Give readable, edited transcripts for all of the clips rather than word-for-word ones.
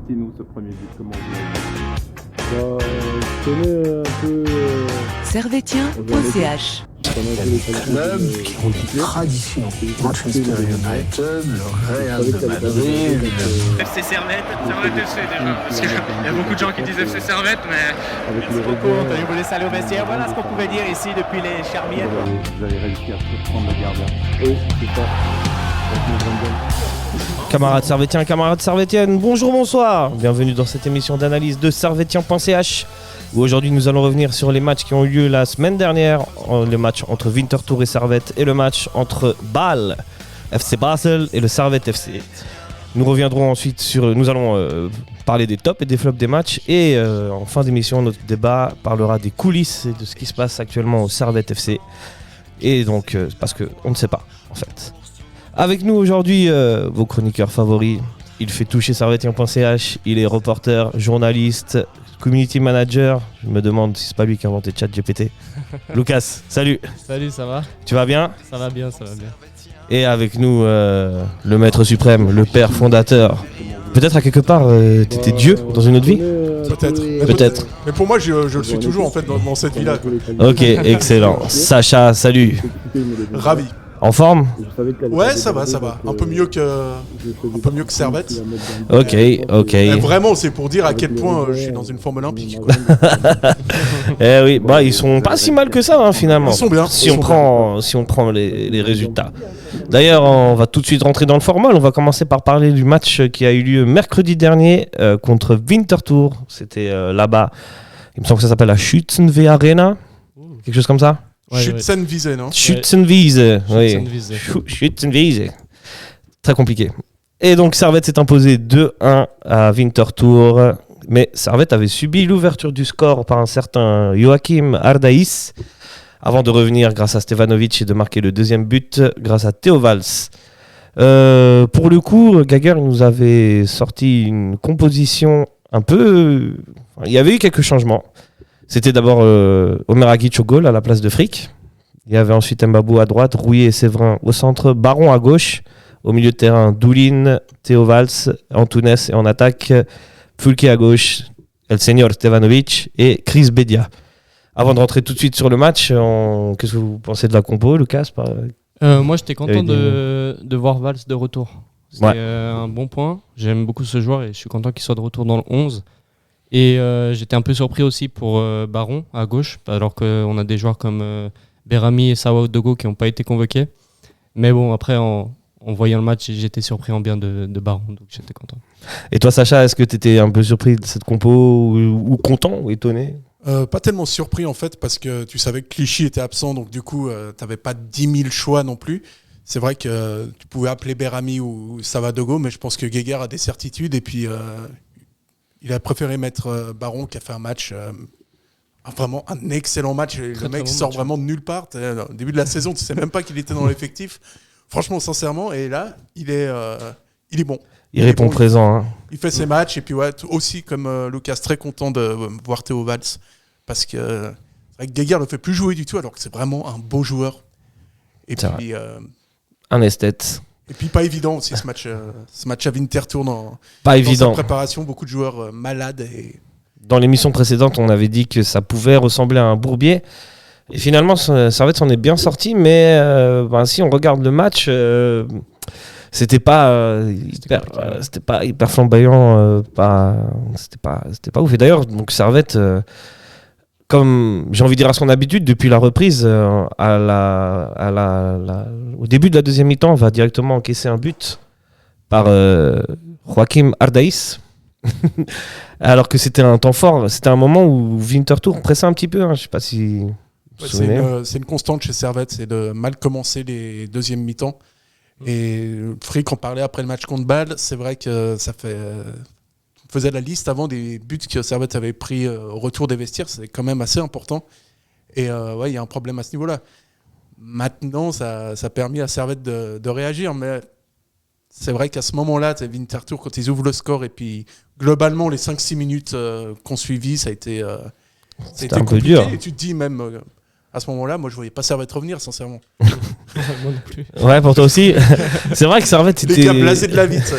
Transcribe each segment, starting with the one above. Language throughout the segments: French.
Racontez-nous ce premier but, comment vous l'avez vu. Je connais un peu. Servetien.ch Club qui ont des traditions. Manchester United, le Real de Madrid. FC Servette FC déjà. Parce qu'il y a beaucoup de gens qui disent FC Servette, mais. Merci beaucoup, Anthony. Vous laissez aller au vestiaire. Voilà ce qu'on pouvait dire ici depuis les Charmières. Vous avez réussi à surprendre le gardien. Oui, c'est ça. Camarades servétiens, camarades servétiennes, bonjour, bonsoir. Bienvenue dans cette émission d'analyse de servetien.ch où aujourd'hui nous allons revenir sur les matchs qui ont eu lieu la semaine dernière, le match entre Winterthur et Servette et le match entre Bâle, FC Basel et le Servette FC. Nous reviendrons ensuite nous allons parler des tops et des flops des matchs et en fin d'émission notre débat parlera des coulisses et de ce qui se passe actuellement au Servette FC. Et donc parce qu'on ne sait pas en fait. Avec nous aujourd'hui, vos chroniqueurs favoris. Il fait tout chez servetien.ch, il est reporter, journaliste, community manager. Je me demande si c'est pas lui qui a inventé ChatGPT. Lucas, salut. Salut, ça va ? Tu vas bien ? Ça va bien, ça va bien. Et avec nous, le maître suprême, le père fondateur. Peut-être à quelque part, t'étais Dieu dans une autre vie ? Peut-être. Mais pour moi, je le suis toujours en fait dans cette vie-là. Ok, excellent. Sacha, salut. Ravi. En forme ? Ouais, ça va. Un peu mieux que Servette. Ok. Mais vraiment, c'est pour dire à quel point je suis dans une forme olympique. Quoi. Eh oui, ils sont pas si mal que ça hein, finalement. Ils sont bien. Si on prend les résultats. D'ailleurs, on va tout de suite rentrer dans le format. On va commencer par parler du match qui a eu lieu mercredi dernier contre Winterthur. C'était là-bas. Il me semble que ça s'appelle la Schützenverein Arena. Quelque chose comme ça. Ouais, Schützenwiese, non ? Schützenwiese, oui. Schützenwiese. Très compliqué. Et donc Servette s'est imposé 2-1 à Winterthur. Mais Servette avait subi l'ouverture du score par un certain Joachim Ardaïs avant de revenir grâce à Stevanovic et de marquer le deuxième but grâce à Theo Valls. Pour le coup, Gager nous avait sorti une composition un peu... Il y avait eu quelques changements. C'était d'abord Omer Agic au goal à la place de Frick. Il y avait ensuite Mbabou à droite, Rouillet et Séverin au centre, Baron à gauche. Au milieu de terrain, Doulin, Theo Valls, Antunes et en attaque, Fulke à gauche, El Señor Stevanovic et Chris Bedia. Avant de rentrer tout de suite sur le match, qu'est-ce que vous pensez de la compo, Lucas ? Moi, j'étais content de voir Valls de retour. C'était un bon point. J'aime beaucoup ce joueur et je suis content qu'il soit de retour dans le 11. Et j'étais un peu surpris aussi pour Baron à gauche, alors qu'on a des joueurs comme Berami et Sawa Dogo qui n'ont pas été convoqués. Mais bon, après, en voyant le match, j'étais surpris en bien de Baron, donc j'étais content. Et toi, Sacha, est-ce que tu étais un peu surpris de cette compo ou content ou étonné ? Pas tellement surpris en fait, parce que tu savais que Clichy était absent, donc du coup, tu n'avais pas 10 000 choix non plus. C'est vrai que tu pouvais appeler Berami ou Sawa Dogo, mais je pense que Guéguer a des certitudes et puis... il a préféré mettre Baron qui a fait un match, vraiment un excellent match. Le mec sort vraiment de nulle part. Au début de la saison, tu ne sais même pas qu'il était dans l'effectif. Franchement, sincèrement. Et là, il est bon. Il répond présent. Il fait ses matchs. Et puis aussi, comme Lucas, très content de voir Theo Valls. Parce que Guéguer ne le fait plus jouer du tout, alors que c'est vraiment un beau joueur. Et c'est puis, un esthète. Et puis pas évident aussi ce match à Winterthur dans évident. Sa préparation, beaucoup de joueurs malades. Et... Dans l'émission précédente, on avait dit que ça pouvait ressembler à un bourbier. Et finalement, Servette s'en est bien sorti, mais si on regarde le match, c'était pas hyper flamboyant, c'était pas ouf. Et d'ailleurs, donc Servette, comme j'ai envie de dire à son habitude, depuis la reprise, au début de la deuxième mi-temps, on va directement encaisser un but par Joachim Ardaïs. Alors que c'était un temps fort, c'était un moment où Winterthur pressait un petit peu. Je ne sais pas si vous vous souvenez. C'est une constante chez Servette, c'est de mal commencer les deuxièmes mi-temps. Et Frick en parlait après le match contre Bâle. C'est vrai que ça fait... On faisait la liste avant des buts que Servette avait pris au retour des vestiaires, c'est quand même assez important. Et il y a un problème à ce niveau-là. Maintenant, ça a permis à Servette de réagir, mais c'est vrai qu'à ce moment-là, Winterthur, quand ils ouvrent le score, et puis globalement, les 5-6 minutes qu'on suivit, ça a été un peu dur. Et tu te dis même, à ce moment-là, moi je voyais pas Servette revenir, sincèrement. Moi non plus. Ouais, pour toi aussi. C'est vrai que Servette était... Les gars blasés de la vite.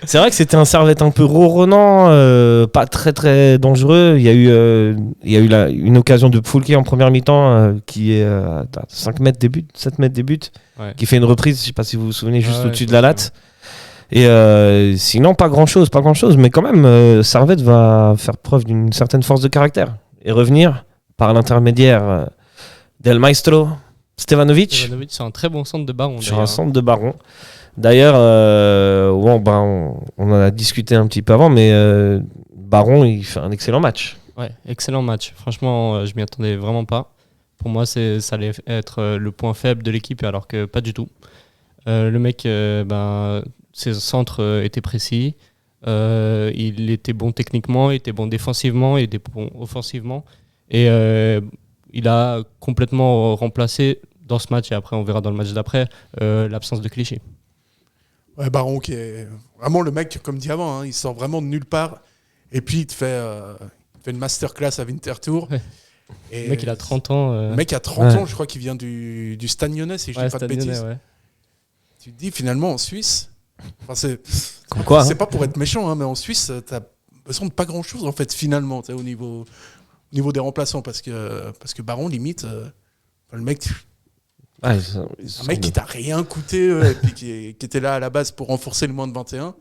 C'est vrai que c'était un Servette un peu ronronnant, pas très très dangereux. Il y a eu une occasion de Foulquier en première mi-temps qui est à 5 mètres des buts, 7 mètres des buts, qui fait une reprise, je ne sais pas si vous vous souvenez, juste au-dessus de la latte. Et sinon, pas grand-chose. Mais quand même, Servette va faire preuve d'une certaine force de caractère et revenir par l'intermédiaire del Maestro Stevanovic. Stevanovic, c'est un très bon centre de Baron. Sur un centre de Baron. D'ailleurs, on en a discuté un petit peu avant, mais Baron, il fait un excellent match. Ouais, excellent match. Franchement, je m'y attendais vraiment pas. Pour moi, ça allait être le point faible de l'équipe, alors que pas du tout. Le mec, ses centres étaient précis. Il était bon techniquement, il était bon défensivement, il était bon offensivement. Et il a complètement remplacé dans ce match, et après on verra dans le match d'après, l'absence de Clichy. Ouais, Baron qui est vraiment le mec, comme dit avant, il sort vraiment de nulle part. Et puis il te fait une masterclass à Winterthur. Ouais. Et le mec, il a 30 ans. Le mec a 30 ans, je crois qu'il vient du Stade Lyonnais, si je dis pas de bêtises. Ouais. Tu te dis finalement en Suisse, c'est pas pour être méchant, mais en Suisse, tu as besoin de pas grand chose en fait, finalement, au niveau des remplaçants, parce que Baron, limite, le mec. Un mec qui t'a rien coûté et puis qui était là à la base pour renforcer le moins de 21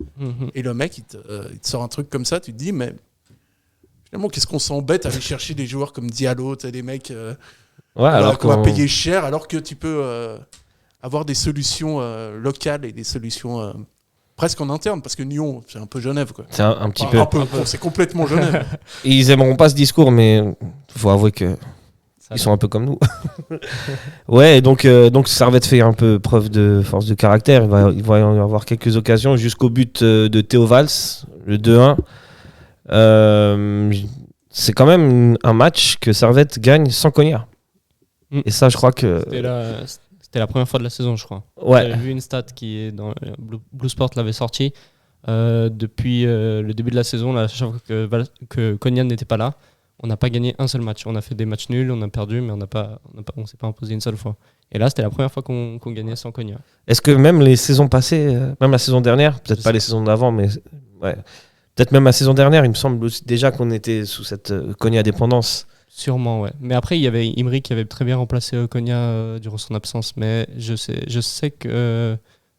et le mec il te sort un truc comme ça, tu te dis mais finalement qu'est-ce qu'on s'embête à aller chercher des joueurs comme Diallo, des mecs alors qu'on va payer cher, alors que tu peux avoir des solutions locales et des solutions presque en interne, parce que Nyon c'est un peu Genève quoi. C'est un petit peu. C'est complètement Genève. Ils aimeront pas ce discours, mais faut avouer que ils sont un peu comme nous. Ouais, et donc Servette fait un peu preuve de force de caractère. Il va y avoir quelques occasions jusqu'au but de Théo Valls, le 2-1. C'est quand même un match que Servette gagne sans Konya. Et ça, je crois que... C'était la première fois de la saison, je crois. Ouais. J'avais vu une stat qui est dans Blue Sport l'avait sorti. Depuis le début de la saison, là, chaque fois que Konya n'était pas là, on n'a pas gagné un seul match. On a fait des matchs nuls, on a perdu, mais on s'est pas imposé une seule fois. Et là, c'était la première fois qu'on gagnait sans Konya. Est-ce que même les saisons passées, même la saison dernière, peut-être pas les saisons d'avant, mais ouais, peut-être même la saison dernière, il me semble aussi déjà qu'on était sous cette Konya dépendance. Sûrement, ouais. Mais après, il y avait Imri qui avait très bien remplacé Konya durant son absence. Mais je sais que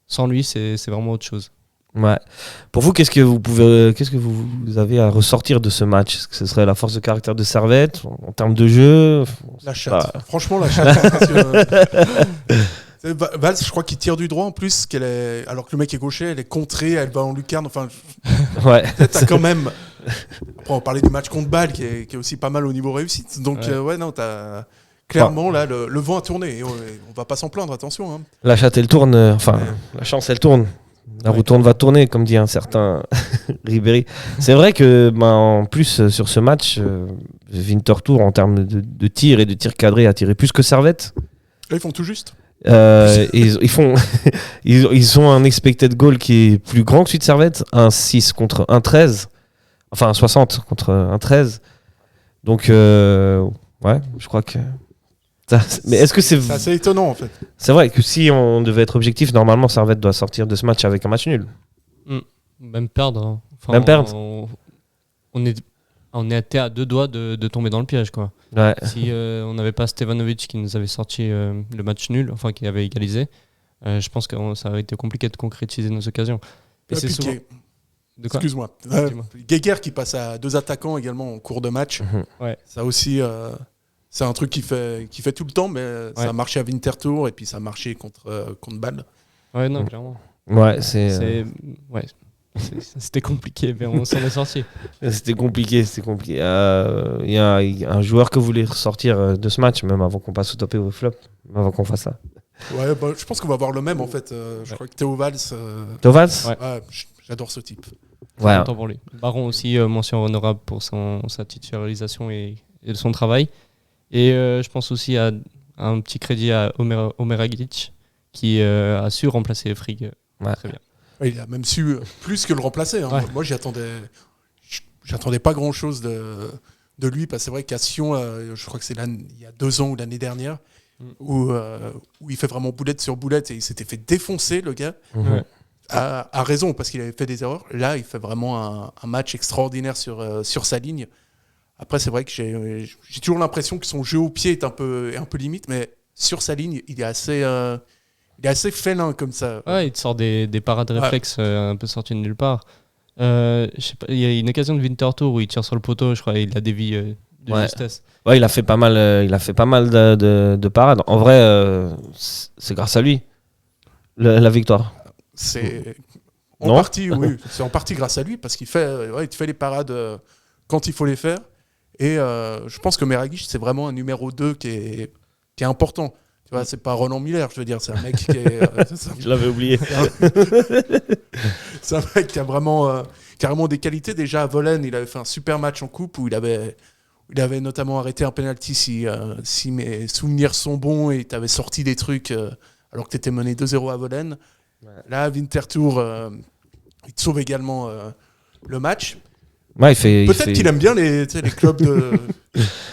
sans lui, c'est vraiment autre chose. Ouais. Pour vous, qu'est-ce que vous avez à ressortir de ce match? Est-ce que ce serait la force de caractère de Servette en termes de jeu? La chatte. Franchement, la chatte. Parce que, Valls, je crois qu'il tire du droit en plus, alors que le mec est gaucher, elle est contrée, elle va en lucarne. Enfin, ouais. T'as quand même. Après, on parlait du match contre Bâle qui est aussi pas mal au niveau réussite. Donc, t'as. Clairement, là, le vent a tourné. Et on va pas s'en plaindre, attention. Hein. La chatte, elle tourne. La chance, elle tourne. La roue tourne va tourner, comme dit un certain Ribéry. C'est vrai que, en plus, sur ce match, Winterthur, en termes de tir et de tir cadré, a tiré plus que Servette. Là, ils font tout juste. Ils ont un expected goal qui est plus grand que celui de Servette, un 6 contre un 13, enfin un 60 contre un 13. Donc, ouais, je crois que. Mais est-ce que c'est assez étonnant en fait. C'est vrai que si on devait être objectif, normalement Servette doit sortir de ce match avec un match nul. Même perdre. Hein. Enfin, même perdre. On était à 2 doigts de tomber dans le piège, quoi. Ouais. Si on n'avait pas Stevanovic qui nous avait sorti le match nul, enfin qui avait égalisé, je pense que ça aurait été compliqué de concrétiser nos occasions. Et c'est souvent... Excuse-moi. Geiger qui passe à 2 attaquants également en cours de match. Ouais. Ça aussi, c'est un truc qui fait tout le temps, mais ça a marché à Winterthur et puis ça a marché contre Bâle. Ouais, non, clairement. Ouais, c'était compliqué, mais on s'en est sorti. C'était compliqué. Il y a un joueur que vous voulez ressortir de ce match, même avant qu'on passe au top et au flop, avant qu'on fasse ça. Ouais, je pense qu'on va voir le même en fait. Je crois que Théo Valls. Théo Valls ouais, j'adore ce type. Ouais. Content pour lui. Baron aussi, mention honorable pour sa titularisation et son travail. Et je pense aussi à un petit crédit à Omer Agic qui a su remplacer Frigg très bien. Ouais, il a même su plus que le remplacer. Hein. Ouais. Moi, j'attendais pas grand-chose de lui, parce que c'est vrai qu'à Sion, je crois que c'est il y a 2 ans ou l'année dernière, où il fait vraiment boulette sur boulette et il s'était fait défoncer, le gars. a raison parce qu'il avait fait des erreurs. Là, il fait vraiment un match extraordinaire sur sa ligne. Après, c'est vrai que j'ai toujours l'impression que son jeu au pied est un peu limite, mais sur sa ligne, il est assez félin comme ça. Ouais, il te sort des parades réflexes un peu sortis de nulle part. Je sais pas, il y a une occasion de Winterthur où il tire sur le poteau, je crois, il la dévie de justesse. Ouais, il a fait pas mal de parades. En vrai, c'est grâce à lui la victoire. C'est en partie, oui, c'est en partie grâce à lui parce qu'il il te fait les parades quand il faut les faire. Et je pense que Meragic, c'est vraiment un numéro 2 qui est important. Tu vois, c'est pas Roland Miller, je veux dire, c'est un mec qui est. Je l'avais oublié. C'est un mec qui a vraiment carrément des qualités. Déjà à Volen, il avait fait un super match en coupe où il avait notamment arrêté un penalty si mes souvenirs sont bons et tu avais sorti des trucs alors que tu étais mené 2-0 à Volen. Ouais. Là, à Winterthur, il te sauve également le match. Ouais, Peut-être qu'il aime bien les clubs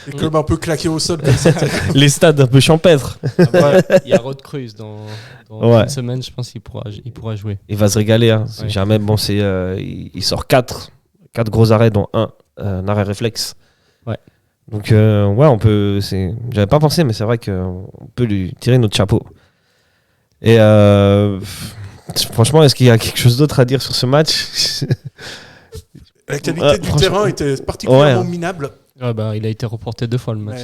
les clubs un peu claqués au sol comme ça. Les stades un peu champêtres. Il y a Rod Cruz dans une semaine, je pense qu'il pourra jouer. Il va se régaler. Hein. Ouais. Jamais, bon, il sort 4 gros arrêts, dont un arrêt réflexe. Ouais. Donc, on peut. J'avais pas pensé, mais c'est vrai qu'on peut lui tirer notre chapeau. Et franchement, est-ce qu'il y a quelque chose d'autre à dire sur ce match? La qualité du terrain était particulièrement minable. Il a été reporté 2 fois le match.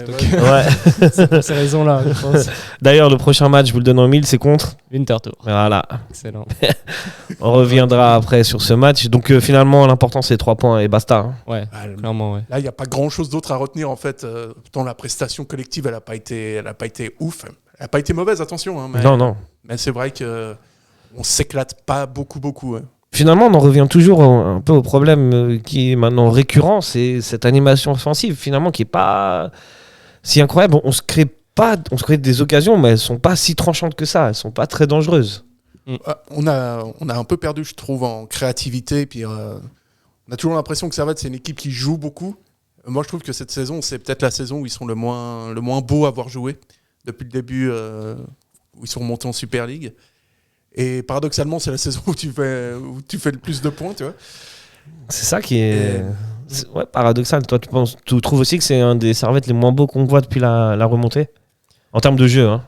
C'est pour ces raisons-là, je pense. D'ailleurs, le prochain match, je vous le donne en 1000, c'est contre Winterthur. Voilà. Excellent. On reviendra après sur ce match. Donc finalement, l'important, c'est 3 points et basta. Hein. Ouais, clairement. Ouais. Là, il n'y a pas grand-chose d'autre à retenir en fait. Tant la prestation collective, elle n'a pas été ouf. Elle n'a pas été mauvaise, attention. Hein, non. Mais c'est vrai qu'on s'éclate pas beaucoup. Hein. Finalement, on en revient toujours un peu au problème qui est maintenant récurrent, c'est cette animation offensive, finalement, qui n'est pas si incroyable. On se crée des occasions, mais elles ne sont pas si tranchantes que ça. Elles ne sont pas très dangereuses. On a un peu perdu, je trouve, en créativité. Puis, on a toujours l'impression que Servette, c'est une équipe qui joue beaucoup. Moi, je trouve que cette saison, c'est peut-être la saison où ils sont le moins beaux à avoir joué. Depuis le début, où ils sont remontés en Super League. Et paradoxalement, c'est la saison où tu fais le plus de points, tu vois. C'est ça qui est... Ouais, paradoxal. Toi, tu trouves aussi que c'est un des Servettes les moins beaux qu'on voit depuis la remontée? En termes de jeu, hein.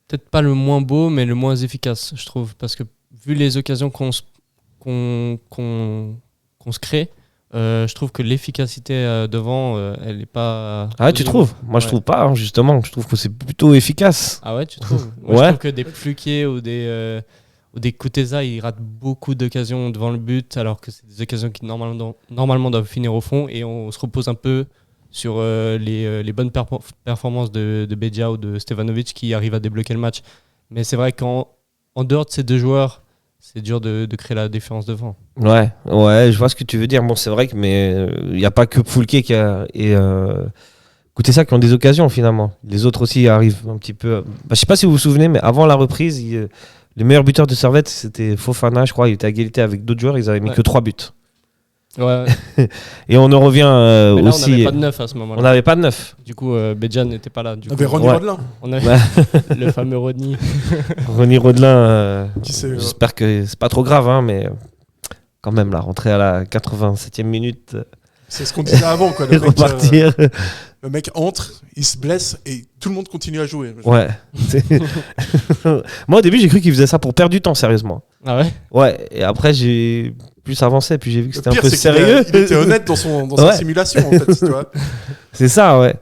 Peut-être pas le moins beau, mais le moins efficace, je trouve. Parce que vu les occasions qu'on se crée, je trouve que l'efficacité devant, elle n'est pas... Ah ouais, tu trouves? Moi, je trouve pas, hein, justement. Je trouve que c'est plutôt efficace. Ah ouais, tu trouves? Moi, je trouve que des Pluquier ou des Kuteza, ils ratent beaucoup d'occasions devant le but, alors que c'est des occasions qui normalement doivent finir au fond, et on se repose un peu sur les bonnes performances de Bedia ou de Stevanovic qui arrivent à débloquer le match. Mais c'est vrai qu'en dehors de ces 2 joueurs, c'est dur de créer la différence devant. Ouais, je vois ce que tu veux dire. Bon, c'est vrai que il n'y a pas que Foulquier et Kuteza qui ont des occasions finalement. Les autres aussi arrivent un petit peu. Je sais pas si vous vous souvenez, mais avant la reprise, les meilleurs buteurs de Servette, c'était Fofana, je crois. Il était à égalité avec d'autres joueurs. Ils avaient mis que 3 buts. Ouais. Et on en revient mais là, aussi. On n'avait pas de 9 à ce moment-là. On n'avait pas de 9. Du coup, Bedjan n'était pas là. On avait Ronny Rodelin. On avait le fameux Ronny. Ronny Rodelin. J'espère que c'est pas trop grave, hein, mais quand même, là, rentrer à la 87e minute. C'est ce qu'on disait avant, quoi. Le mec entre, il se blesse et tout le monde continue à jouer. Ouais. Moi, au début, j'ai cru qu'il faisait ça pour perdre du temps, sérieusement. Ah ouais? Ouais, et après, j'ai plus avancé, puis j'ai vu que c'était un peu sérieux. Il était honnête dans sa simulation, en fait, tu vois. C'est ça, ouais.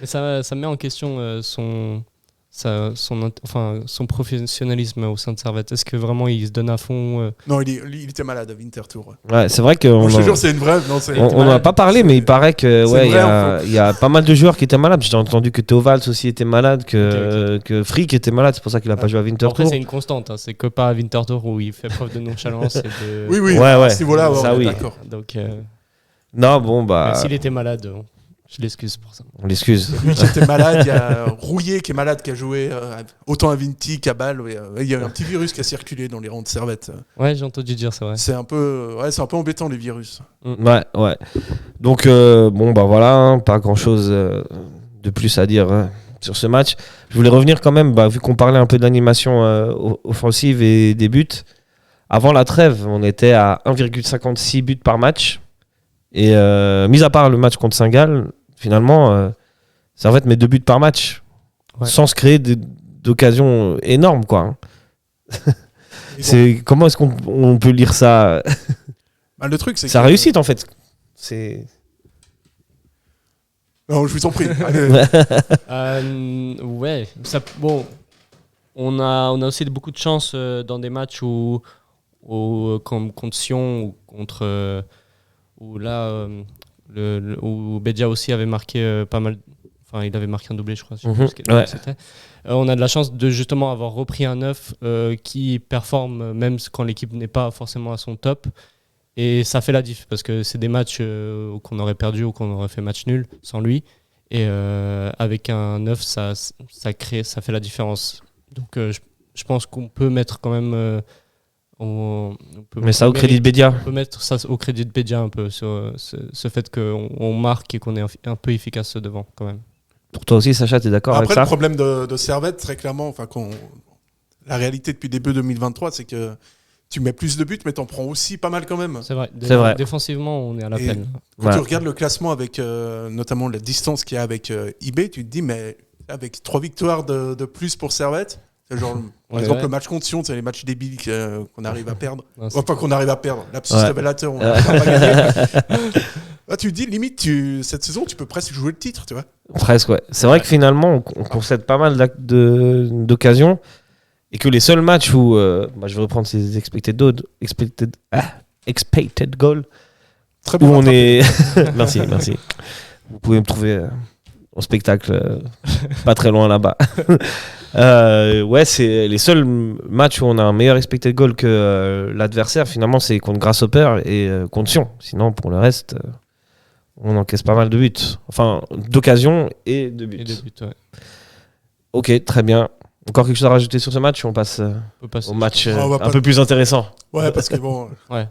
Mais ça met en question son professionnalisme au sein de Servette. Est-ce que vraiment il se donne à fond Non, il était malade à Winterthur. Ouais, c'est vrai que... je te jure, c'est une vraie... On n'en a pas parlé, mais il paraît que il y a pas mal de joueurs qui étaient malades. J'ai entendu que Théo Valls aussi était malade, que Frick était malade. C'est pour ça qu'il n'a pas joué à Winterthur. Après, c'est une constante. Hein. C'est que pas à Winterthur où il fait preuve de nonchalance. Oui, ouais. À ce niveau-là, ça, oui. D'accord. Donc, non, bon, bah... S'il était malade... Je l'excuse pour ça. On l'excuse. C'est lui qui était malade. Il y a Rouillet qui est malade, qui a joué autant à Vinti qu'à Bâle. Il y a un petit virus qui a circulé dans les rangs de Servette. Ouais, j'ai entendu dire, c'est vrai. C'est un peu embêtant, les virus. Ouais. Donc, voilà, hein, pas grand-chose de plus à dire sur ce match. Je voulais revenir quand même, vu qu'on parlait un peu d'animation offensive et des buts, avant la trêve, on était à 1,56 buts par match. Et mis à part le match contre Saint-Gall, finalement, Servette met 2 buts par match. Ouais. Sans se créer d'occasions énormes, quoi. Comment est-ce qu'on peut lire ça? Bah, le truc, c'est sa réussite, en fait. C'est... Non, je vous en prie. Allez. Ouais, bon, on a aussi beaucoup de chance dans des matchs comme contre Sion ou contre où là où Bedia aussi avait marqué pas mal. Enfin, il avait marqué un doublé, je crois. Je sais plus ouais. c'était. On a de la chance de justement avoir repris un neuf qui performe même quand l'équipe n'est pas forcément à son top. Et ça fait la diff parce que c'est des matchs qu'on aurait perdu ou qu'on aurait fait match nul sans lui. Et avec un 9, ça fait la différence. Donc je pense qu'on peut mettre quand même. Mais ça au crédit de Bedia. On peut mettre ça au crédit de Bedia un peu sur ce fait qu'on marque et qu'on est un peu efficace devant quand même. Pour toi aussi, Sacha, t'es d'accord avec ça? Après, le problème de Servette, très clairement, la réalité depuis début 2023, c'est que tu mets plus de buts, mais t'en prends aussi pas mal quand même. C'est vrai. vrai. Défensivement, on est à la peine. Quand tu regardes le classement avec notamment la distance qu'il y a avec IB, tu te dis, mais avec 3 victoires de plus pour Servette, c'est genre, par exemple, le match contre Sion, c'est les matchs débiles qu'on arrive à perdre. Enfin, qu'on arrive à perdre. Lapsus révélateur, on n'a pas gagné. Là, tu te dis, limite, cette saison, tu peux presque jouer le titre, tu vois. Presque, ouais. C'est vrai que finalement, on concède pas mal d'occasions. Et que les seuls matchs où, je vais reprendre ces expected goals, très où bon on est... merci. Vous pouvez me trouver au spectacle, pas très loin là-bas. Ouais, c'est les seuls matchs où on a un meilleur expected goal que l'adversaire, finalement, c'est contre Grasshopper et contre Sion. Sinon, pour le reste, on encaisse pas mal de buts. Enfin, d'occasions et de buts. Ouais. Ok, très bien. Encore quelque chose à rajouter sur ce match ou on passe au match un peu plus intéressant? Ouais, parce que bon, ouais.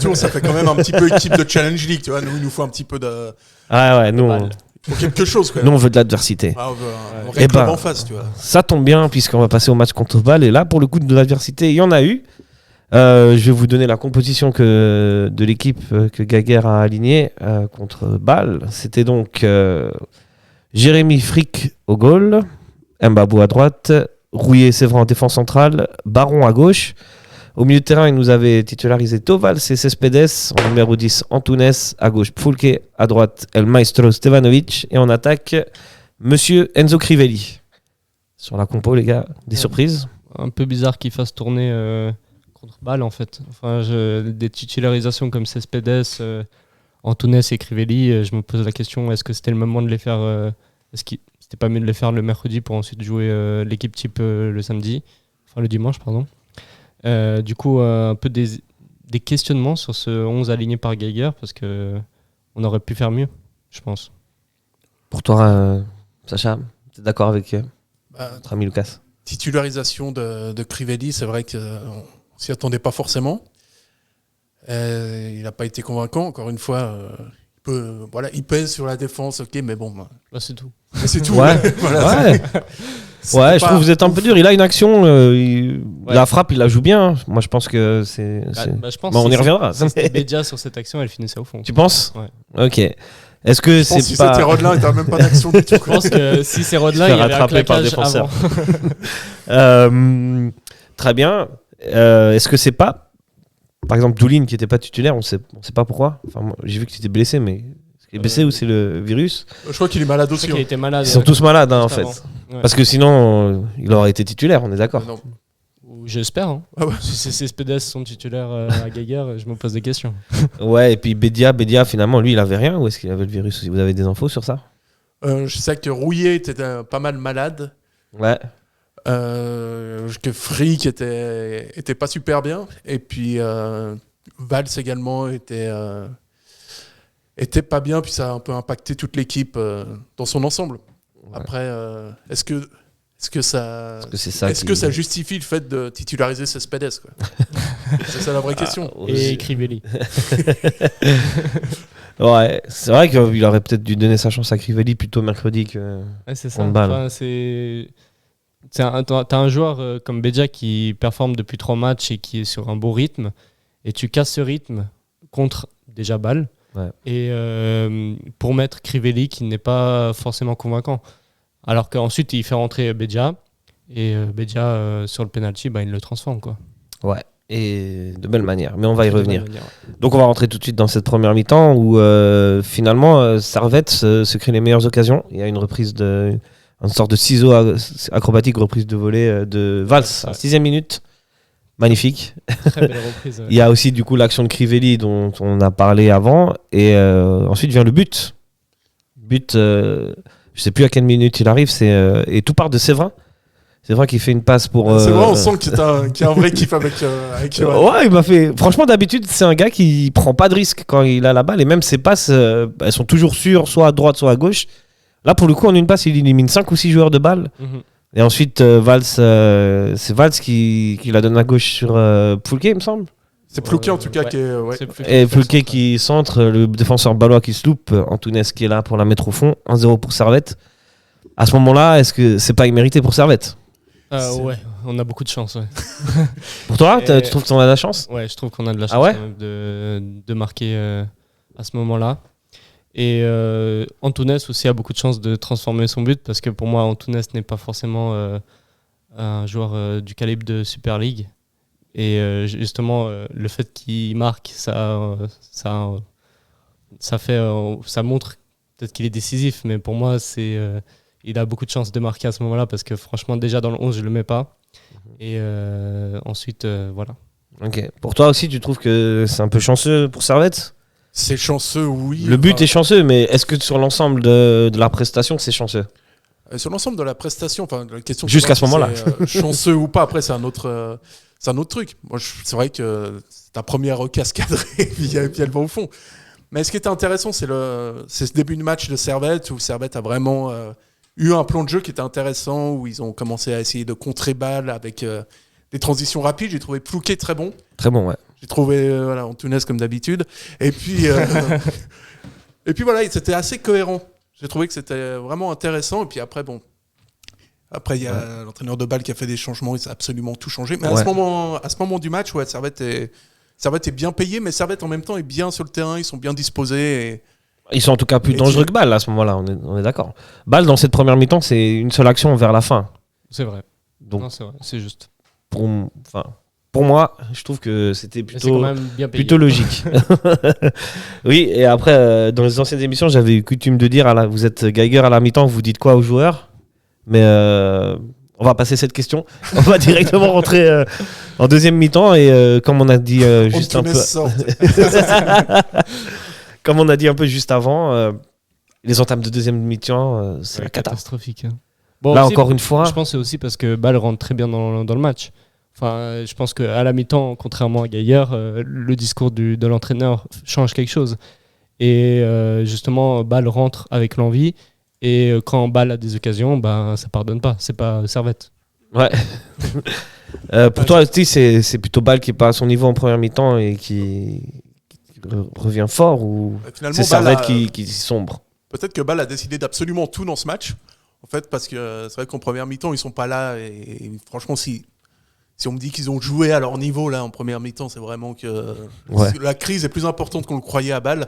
Tour, ça fait quand même un petit peu équipe de Challenge League, tu vois. Nous, il nous faut un petit peu de... Ouais, nous, faut quelque chose, quoi. Nous, on veut de l'adversité. On veut un vrai club en face, tu vois. Ça tombe bien, puisqu'on va passer au match contre Bâle. Et là, pour le coup, de l'adversité, il y en a eu. Je vais vous donner la composition de l'équipe que Gaguerre a alignée contre Bâle. C'était donc Jérémy Frick au goal, Mbabou à droite, Rouillet-Séverin en défense centrale, Baron à gauche. Au milieu de terrain, il nous avait titularisé Toval, c'est Cespedes, en numéro 10, Antunes, à gauche Pfulke, à droite El Maestro Stevanovic, et en attaque, Monsieur Enzo Crivelli. Sur la compo, les gars, des surprises? Un peu bizarre qu'il fasse tourner contre Bâle, en fait. Enfin, des titularisations comme Cespedes, Antunes et Crivelli, je me pose la question, est-ce que c'était le moment de les faire est-ce qu'il c'était pas mieux de les faire le mercredi pour ensuite jouer l'équipe type le samedi, enfin le dimanche, pardon. Du coup, un peu des questionnements sur ce 11 aligné par Geiger, parce qu'on aurait pu faire mieux, je pense. Pour toi, Sacha, tu es d'accord avec notre ami Lucas? Titularisation de Crivelli, c'est vrai qu'on ne s'y attendait pas forcément. Il n'a pas été convaincant, encore une fois. Il pèse sur la défense, ok, mais bon. Là, c'est tout. C'est tout. Ouais, ouais, je trouve que vous êtes un peu dur. Il a une action, la frappe, il la joue bien. Moi, je pense que c'est... je pense on y reviendra. Si c'était Bedia sur cette action, elle finissait au fond. Tu penses? Ouais. Ok. Est-ce que c'est si pas... c'était Rodelin, il n'avait même pas d'action du tout. Je pense que si c'est Rodelin, il y avait un claquage avant. Très bien. Est-ce que c'est pas... Par exemple, Doulin qui n'était pas titulaire, on sait pas pourquoi. Enfin, moi, j'ai vu qu'il était blessé, mais est-ce qu'il est blessé ou c'est le virus? Je crois qu'il est malade aussi. Il était malade. Ils sont tous malades, en fait. Ouais. Parce que sinon, il aurait été titulaire, on est d'accord. J'espère. Hein. Ah ouais. Si ces Cespedes sont titulaires à Geiger, je me pose des questions. Ouais, et puis Bedia, finalement, lui, il avait rien ou est-ce qu'il avait le virus aussi? Vous avez des infos sur ça? Je sais que Rouillet était pas mal malade. Ouais. Que Frick était pas super bien. Et puis Valls également était pas bien. Puis ça a un peu impacté toute l'équipe dans son ensemble. Ouais. Après, est-ce que ça justifie le fait de titulariser Cespedes, quoi? C'est ça la vraie question. Et Crivelli. Ouais, c'est vrai qu'il aurait peut-être dû donner sa chance à Crivelli plutôt mercredi que c'est ça. Bâle. Enfin, t'as un joueur comme Beja qui performe depuis 3 matchs et qui est sur un beau rythme, et tu casses ce rythme contre déjà Bâle, et pour mettre Crivelli qui n'est pas forcément convaincant. Alors qu'ensuite il fait rentrer Beja, et Beja sur le penalty, il le transforme, quoi. Ouais, et de belle manière, mais on va y revenir. Donc on va rentrer tout de suite dans cette première mi-temps où finalement Servette se crée les meilleures occasions. Il y a une reprise une sorte de ciseau acrobatique, reprise de volée de Valls, 6e minute. Magnifique. Très belle reprise. Il y a aussi du coup l'action de Crivelli dont on a parlé avant, et ensuite vient le but. Je sais plus à quelle minute il arrive, et tout part de Séverin. Séverin qui fait une passe pour. C'est vrai, on sent qu'il y a un vrai kiff avec Johan. Ouais, il m'a fait. Franchement, d'habitude, c'est un gars qui prend pas de risque quand il a la balle, et même ses passes, elles sont toujours sûres, soit à droite, soit à gauche. Là, pour le coup, en une passe, il élimine 5 ou 6 joueurs de balle. Et ensuite, Valls, c'est Valls qui la donne à gauche sur Ploulke, il me semble. C'est Ploulke en tout cas qui est. Ouais. Et Ploulke qui centre, le défenseur balois qui se loupe, Antunes qui est là pour la mettre au fond. 1-0 pour Servette. À ce moment-là, est-ce que c'est pas immérité pour Servette ? Ouais, on a beaucoup de chance. Ouais. Pour toi, tu trouves qu'on a de la chance ? Ouais, je trouve qu'on a de la chance quand même de marquer à ce moment-là. Et Antunes aussi a beaucoup de chance de transformer son but, parce que pour moi, Antunes n'est pas forcément un joueur du calibre de Super League. Et justement, le fait qu'il marque, ça montre peut-être qu'il est décisif, mais pour moi, il a beaucoup de chance de marquer à ce moment-là, parce que franchement, déjà dans le 11, je le mets pas. Et ensuite, voilà. Ok. Pour toi aussi, tu trouves que c'est un peu chanceux pour Servette ? C'est chanceux, oui. Le but est chanceux, mais est-ce que sur l'ensemble de la prestation, c'est chanceux ? Sur l'ensemble de la prestation, la question. Jusqu'à ce moment-là. Chanceux ou pas, après, c'est un autre truc. Moi, c'est vrai que c'est ta première recasse cadrée, et puis elle va au fond. Mais ce qui était intéressant, c'est ce début de match de Servette, où Servette a vraiment eu un plan de jeu qui était intéressant, où ils ont commencé à essayer de contrer balle avec des transitions rapides. J'ai trouvé Ploulke très bon. Très bon, ouais. J'ai trouvé Antunes comme d'habitude. Et puis voilà, c'était assez cohérent. J'ai trouvé que c'était vraiment intéressant. Et puis après, il y a l'entraîneur de balle qui a fait des changements. Il a absolument tout changé. Mais à ce moment du match, Servette est bien payé, mais Servette en même temps est bien sur le terrain. Ils sont bien disposés. Et ils sont en tout cas plus dangereux que Bâle à ce moment-là. On est d'accord. Bâle, dans cette première mi-temps, c'est une seule action vers la fin. C'est vrai. Donc, non, c'est vrai. C'est juste. Pour moi, je trouve que c'était plutôt logique. Oui, et après, dans les anciennes émissions, j'avais eu coutume de dire vous êtes Geiger à la mi-temps, vous dites quoi aux joueurs ? Mais on va passer cette question. On va directement rentrer en deuxième mi-temps, et comme on a dit juste un peu. Comme on a dit un peu juste avant, les entames de deuxième mi-temps, c'est la catastrophique. Bon, là, encore une fois. Je pense que c'est aussi parce que Bâle rentre très bien dans le match. Enfin, je pense qu'à la mi-temps, contrairement à Gaillard, le discours de l'entraîneur change quelque chose. Et justement, Bâle rentre avec l'envie. Et quand Bâle a des occasions, ça pardonne pas. C'est pas Servette. Ouais. Pour toi, c'est plutôt Bâle qui est pas à son niveau en première mi-temps et qui revient fort, ou c'est Servette qui sombre ? Peut-être que Bâle a décidé d'absolument tout dans ce match. En fait, parce que c'est vrai qu'en première mi-temps, ils sont pas là. Et franchement, si on me dit qu'ils ont joué à leur niveau là en première mi-temps, c'est vraiment que la crise est plus importante qu'on le croyait à Bâle.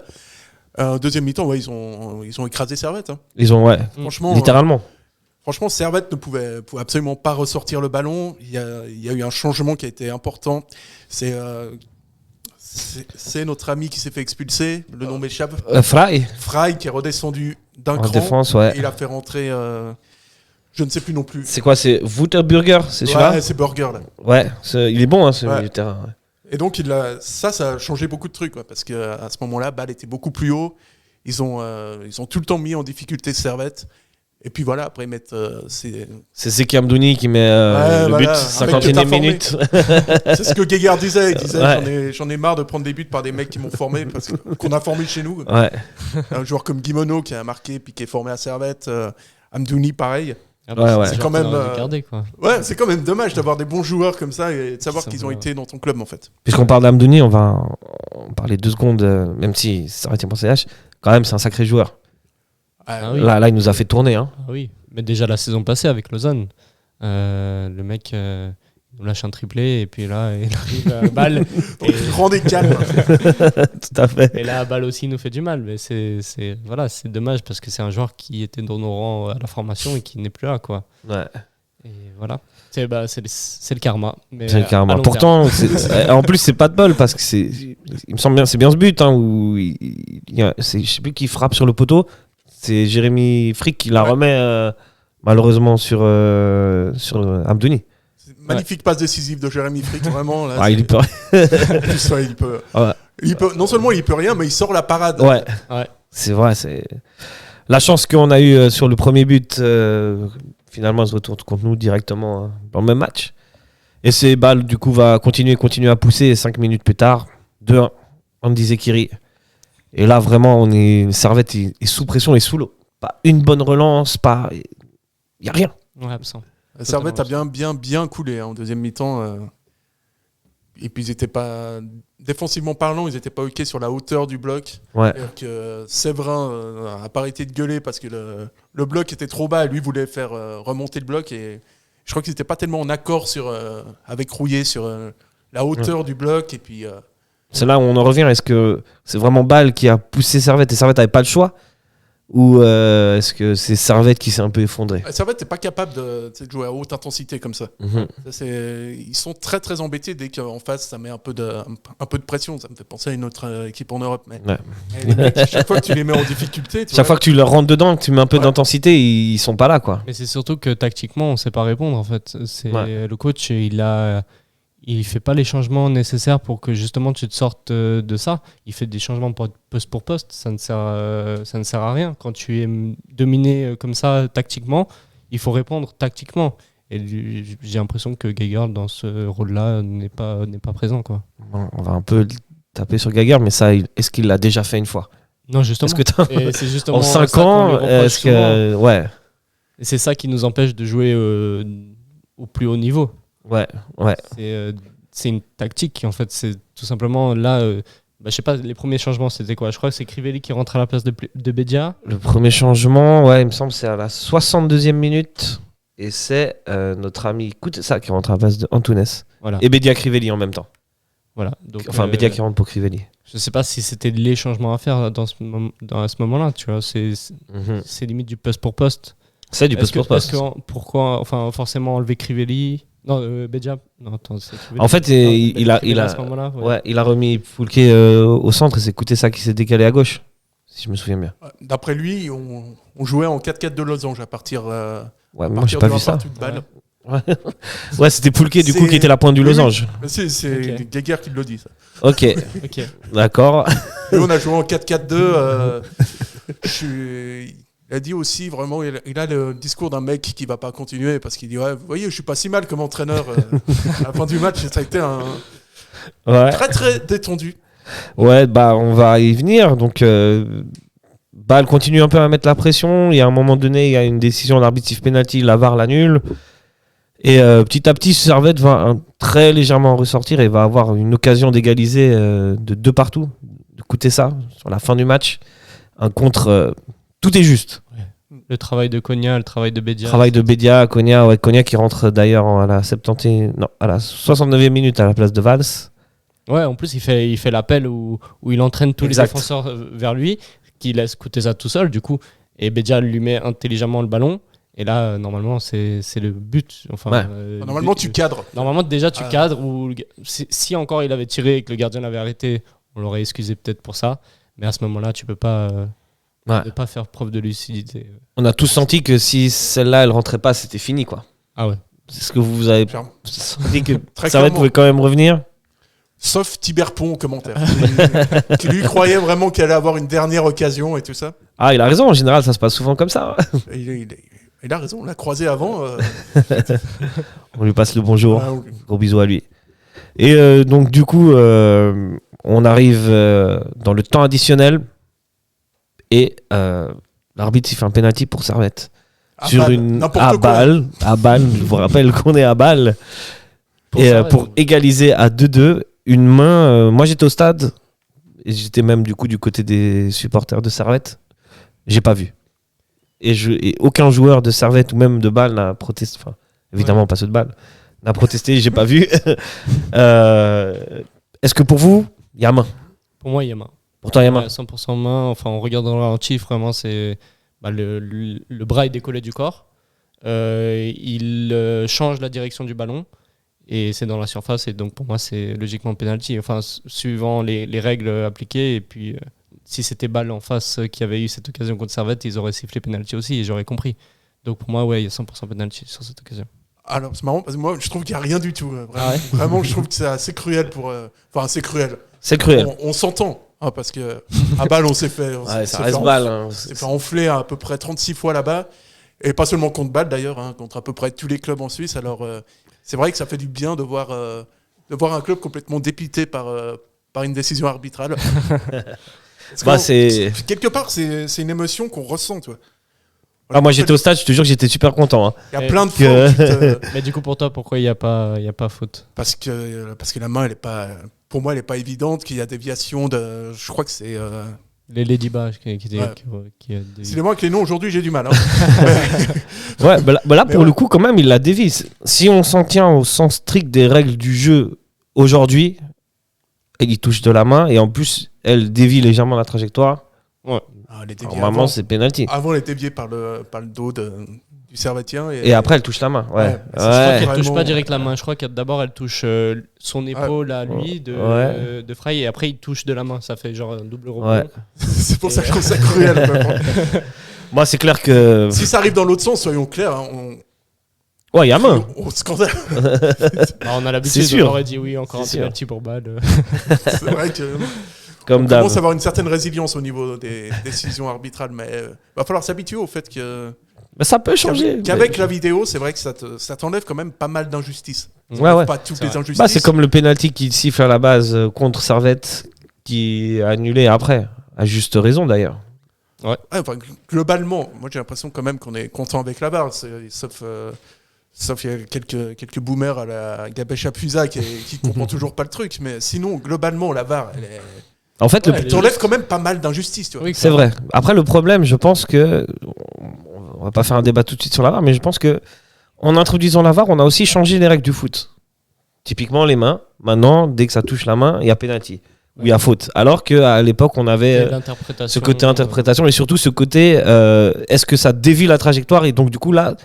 Deuxième mi-temps, ils ont écrasé Servette. Hein. Ils ont, franchement, littéralement. Franchement, Servette ne pouvait absolument pas ressortir le ballon. Il y a eu un changement qui a été important. C'est notre ami qui s'est fait expulser. Le nom m'échappe. Frey qui est redescendu d'un cran. Défense, et il a fait rentrer. Je ne sais plus non plus. C'est quoi ? C'est Wouterburger, c'est celui-là ? Ouais, c'est Burger là. Ouais, il est bon, ce milieu de terrain. Ouais. Et donc ça a changé beaucoup de trucs, parce qu'à ce moment-là, Bâle était beaucoup plus haut. Ils ont tout le temps mis en difficulté Servette. Et puis voilà, après ils mettent. C'est Zeki Amdouni qui met le but 51e minute. C'est ce que Guéguard disait. Il disait j'en ai marre de prendre des buts par des mecs qui m'ont formé, qu'on a formé chez nous. Ouais. Un joueur comme Guimono qui a marqué puis qui est formé à Servette. Amdouni pareil. C'est quand même. C'est quand même dommage d'avoir des bons joueurs comme ça et de savoir qu'ils ont été dans ton club en fait. Puisqu'on parle d'Amdouni, on va en parler 2 secondes, même si ça aurait été pour CH. Quand même, c'est un sacré joueur. Ah oui. Là, il nous a fait tourner. Hein. Ah oui, mais déjà la saison passée avec Lausanne, Le mec nous lâche un triplé et puis là, il arrive à balle. Grand calme. Tout à fait. Et là, balle aussi nous fait du mal. Mais c'est dommage parce que c'est un joueur qui était dans nos rangs à la formation et qui n'est plus là, quoi. Ouais. Et voilà. C'est le karma. Mais C'est le karma. Pourtant, en plus, c'est pas de bol parce que il me semble bien, c'est bien ce but où je sais plus qui frappe sur le poteau. C'est Jérémy Frick qui la remet malheureusement sur Amdouni. Magnifique passe décisive de Jérémy Frick, vraiment. Là, Il peut. Il peut. Non seulement il peut rien, mais il sort la parade. Ouais. C'est vrai. C'est la chance qu'on a eue sur le premier but. Finalement, elle se retourne contre nous directement dans le même match. Et ces balles, du coup, va continuer à pousser. Et 5 minutes plus tard, 2-1, Andy Zekiri. Et là, vraiment, Servette est sous pression et sous l'eau. Pas une bonne relance, il n'y a rien. Ouais, absent. Servette a bien coulé en deuxième mi-temps. Et puis, ils étaient pas... Défensivement parlant, ils n'étaient pas OK sur la hauteur du bloc. Ouais. C'est-à-dire que Séverin n'a pas arrêté de gueuler parce que le bloc était trop bas et lui voulait faire remonter le bloc. Et je crois qu'ils n'étaient pas tellement en accord avec Rouillet sur la hauteur du bloc. Et puis, c'est là où on en revient. Est-ce que c'est vraiment Bâle qui a poussé Servette et Servette n'avait pas le choix ? Ou est-ce que c'est Servette qui s'est un peu effondré ? Servette n'est pas capable de jouer à haute intensité comme ça. Ils sont très très embêtés dès qu'en face ça met un peu de pression. Ça me fait penser à une autre équipe en Europe. Mais les mecs, chaque fois que tu les mets en difficulté, chaque fois que tu leur rentres dedans, que tu mets un peu d'intensité, ils sont pas là, quoi. Mais c'est surtout que tactiquement, on sait pas répondre en fait. Le coach, il fait pas les changements nécessaires pour que justement tu te sortes de ça. Il fait des changements poste pour poste. Ça ne sert à rien. Quand tu es dominé comme ça tactiquement, il faut répondre tactiquement. Et j'ai l'impression que Geiger dans ce rôle-là n'est pas présent, quoi. Bon, on va un peu taper sur Geiger, mais ça, est-ce qu'il l'a déjà fait une fois ? Non, justement. Et c'est justement en 5 ans, est-ce que ouais. Et c'est ça qui nous empêche de jouer au plus haut niveau. Ouais. C'est une tactique en fait. C'est tout simplement là. Je sais pas, les premiers changements c'était quoi ? Je crois que c'est Crivelli qui rentre à la place de Bedia. Le premier changement, il me semble, c'est à la 62e minute. Et c'est notre ami Koutessa qui rentre à la place de Antunes. Voilà. Et Bedia Crivelli en même temps. Voilà. Donc, Bedia qui rentre pour Crivelli. Je sais pas si c'était les changements à faire à ce moment-là. Tu vois, c'est limite du poste pour poste. C'est du poste pour poste. Pourquoi forcément enlever Crivelli ? Non, Bedia. Non, attends, c'est Crivelli. En fait, il a remis Foulquet au centre et c'est Koutessa qui s'est décalé à gauche, si je me souviens bien. D'après lui, on jouait en 4-4 de losange à partir. Moi j'ai pas vu ça. Ouais, c'était Foulquet du coup qui était la pointe du losange. C'est Geiger qui le dit ça. Ok. D'accord. Et on a joué en 4-4-2. Il a dit aussi vraiment, il a le discours d'un mec qui va pas continuer parce qu'il dit vous voyez, je suis pas si mal comme entraîneur. À la fin du match, ça a été très très détendu. Ouais, on va y venir. Donc, Bâle continue un peu à mettre la pression. Il y a un moment donné, il y a une décision d'arbitre siffle penalty, la VAR l'annule. Et petit à petit, Servette va très légèrement ressortir et va avoir une occasion d'égaliser de 2 partout, de coûter ça sur la fin du match. Un contre. Tout est juste. Le travail de Konya, le travail de Bedia. Konya qui rentre d'ailleurs à la 69e minute à la place de Valls. Ouais, en plus il fait l'appel où il entraîne tous les défenseurs vers lui, qui laisse Koutessa tout seul du coup, et Bedia lui met intelligemment le ballon. Et là, normalement, c'est le but. Normalement, tu cadres. Normalement, déjà, tu cadres. Ou si encore il avait tiré et que le gardien l'avait arrêté, on l'aurait excusé peut-être pour ça. Mais à ce moment-là, tu peux pas. Ne pas faire preuve de lucidité. On a tous senti que si celle-là elle rentrait pas, c'était fini, quoi. Ah ouais. C'est ce que vous avez senti que Très Servette pouvait quand même revenir. Sauf Tiberpont en commentaire, qui lui croyait vraiment qu'il allait avoir une dernière occasion et tout ça. Ah, il a raison. En général, ça se passe souvent comme ça. Il a raison. On l'a croisé avant. On lui passe le bonjour. Gros bisous à lui. Et donc du coup, on arrive dans le temps additionnel. Et l'arbitre il fait un penalty pour Servette à Bâle. Je vous rappelle qu'on est à Bâle. Pour égaliser à 2-2, une main. Moi j'étais au stade et j'étais même du coup du côté des supporters de Servette. J'ai pas vu. Et aucun joueur de Servette ou même de Bâle n'a protesté. Enfin, Évidemment, pas ceux de Bâle. On a protesté, j'ai pas vu. Est-ce que pour vous, il y a main? Pour moi, il y a main. Pour toi, il y a main? Ouais, 100% main. Enfin, en regardant le ralenti, vraiment, c'est le bras est décollé du corps. Il change la direction du ballon et c'est dans la surface. Et donc, pour moi, c'est logiquement penalty. Enfin, suivant les règles appliquées. Et puis, si c'était Bâle en face qui avait eu cette occasion contre Servette, ils auraient sifflé penalty aussi et j'aurais compris. Donc, pour moi, ouais, il y a 100% penalty sur cette occasion. Alors, c'est marrant parce que moi, je trouve qu'il n'y a rien du tout. Vraiment, Ah ouais vraiment, je trouve que c'est assez cruel pour. Enfin, c'est cruel. C'est cruel. On s'entend. Hein, parce que à Bâle, on s'est fait. Ouais, ça reste Bâle. Hein. s'est fait enfler à peu près 36 fois là-bas. Et pas seulement contre Bâle d'ailleurs, hein, contre à peu près tous les clubs en Suisse. Alors, c'est vrai que ça fait du bien de voir un club complètement dépité par une décision arbitrale. Quelque part, c'est une émotion qu'on ressent, tu vois. Ah, moi j'étais au stade, je te jure que j'étais super content. Hein. Il y a plein de fois. Mais du coup, pour toi, pourquoi il n'y a pas faute? Parce que la main, elle est pas. Pour moi, elle n'est pas évidente. Qu'il y a déviation de. Je crois que c'est. Les Ladyba qui a des... C'est moi avec les noms aujourd'hui, j'ai du mal. Hein. Ouais, là pour le coup, quand même, il la dévie. Si on s'en tient au sens strict des règles du jeu aujourd'hui, elle y touche de la main et en plus, elle dévie légèrement la trajectoire. Ouais. Normalement, c'est penalty. Avant, elle est déviée par le dos du Servettien. Et après, elle touche la main. Ouais. Je crois qu'elle touche pas direct la main. Je crois que d'abord, elle touche son épaule à lui de Frey et après, il touche de la main. Ça fait genre un double rebond. Ouais. C'est pour ça que je trouve ça cruel. Moi, c'est clair que. Si ça arrive dans l'autre sens, soyons clairs. Hein, ouais, il y a main. On scandale. On a l'habitude, on aurait dit oui, encore un penalty pour Bâle. C'est vrai que. Comme on commence à avoir une certaine résilience au niveau des décisions arbitrales, mais va falloir s'habituer au fait que. Mais ça peut changer. Qu'avec la vidéo, c'est vrai que ça t'enlève quand même pas mal d'injustices. Ouais. Pas toutes les injustices. C'est comme le penalty qui siffle à la base contre Servette, qui est annulé après, à juste raison d'ailleurs. Ouais. Enfin, globalement, moi j'ai l'impression quand même qu'on est content avec la VAR, sauf il y a quelques boomers à la Gabèche Apuza qui comprend toujours pas le truc, mais sinon globalement la VAR, elle est. En fait, t'enlèves quand même pas mal d'injustices, tu vois. Oui, c'est vrai. Après, le problème, je pense que on va pas faire un débat tout de suite sur la VAR, mais je pense que en introduisant la VAR, on a aussi changé les règles du foot. Typiquement, les mains. Maintenant, dès que ça touche la main, il y a penalty. Ou il y a faute. Alors qu'à l'époque, on avait ce côté interprétation et surtout ce côté est-ce que ça dévie la trajectoire et donc du coup là,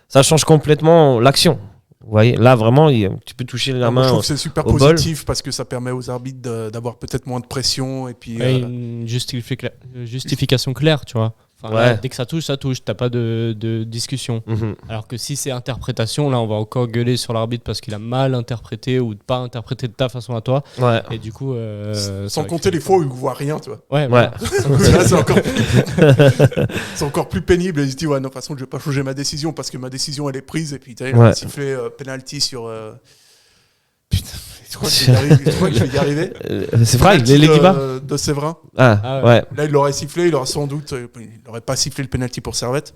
ça change complètement l'action. Vous voyez, là vraiment, tu peux toucher la main. Je trouve que c'est super positif parce que ça permet aux arbitres d'avoir peut-être moins de pression et puis. Une justification claire, tu vois. Enfin, là, dès que ça touche, t'as pas de discussion. Alors que si c'est interprétation, là on va encore gueuler sur l'arbitre parce qu'il a mal interprété ou pas interprété de ta façon à toi. Ouais. Et du coup. Sans compter les fois où il voit rien, tu vois. Ouais. Là, c'est encore plus pénible. Et il se dit, ouais, non, de toute façon, je vais pas changer ma décision parce que ma décision elle est prise. Et puis, il a sifflé penalty sur. Putain. Tu crois que je vais y arriver? C'est vrai, les Ladyba de Séverin. Ah ouais. Là, il l'aurait sifflé, il aurait sans doute. Il n'aurait pas sifflé le penalty pour Servette.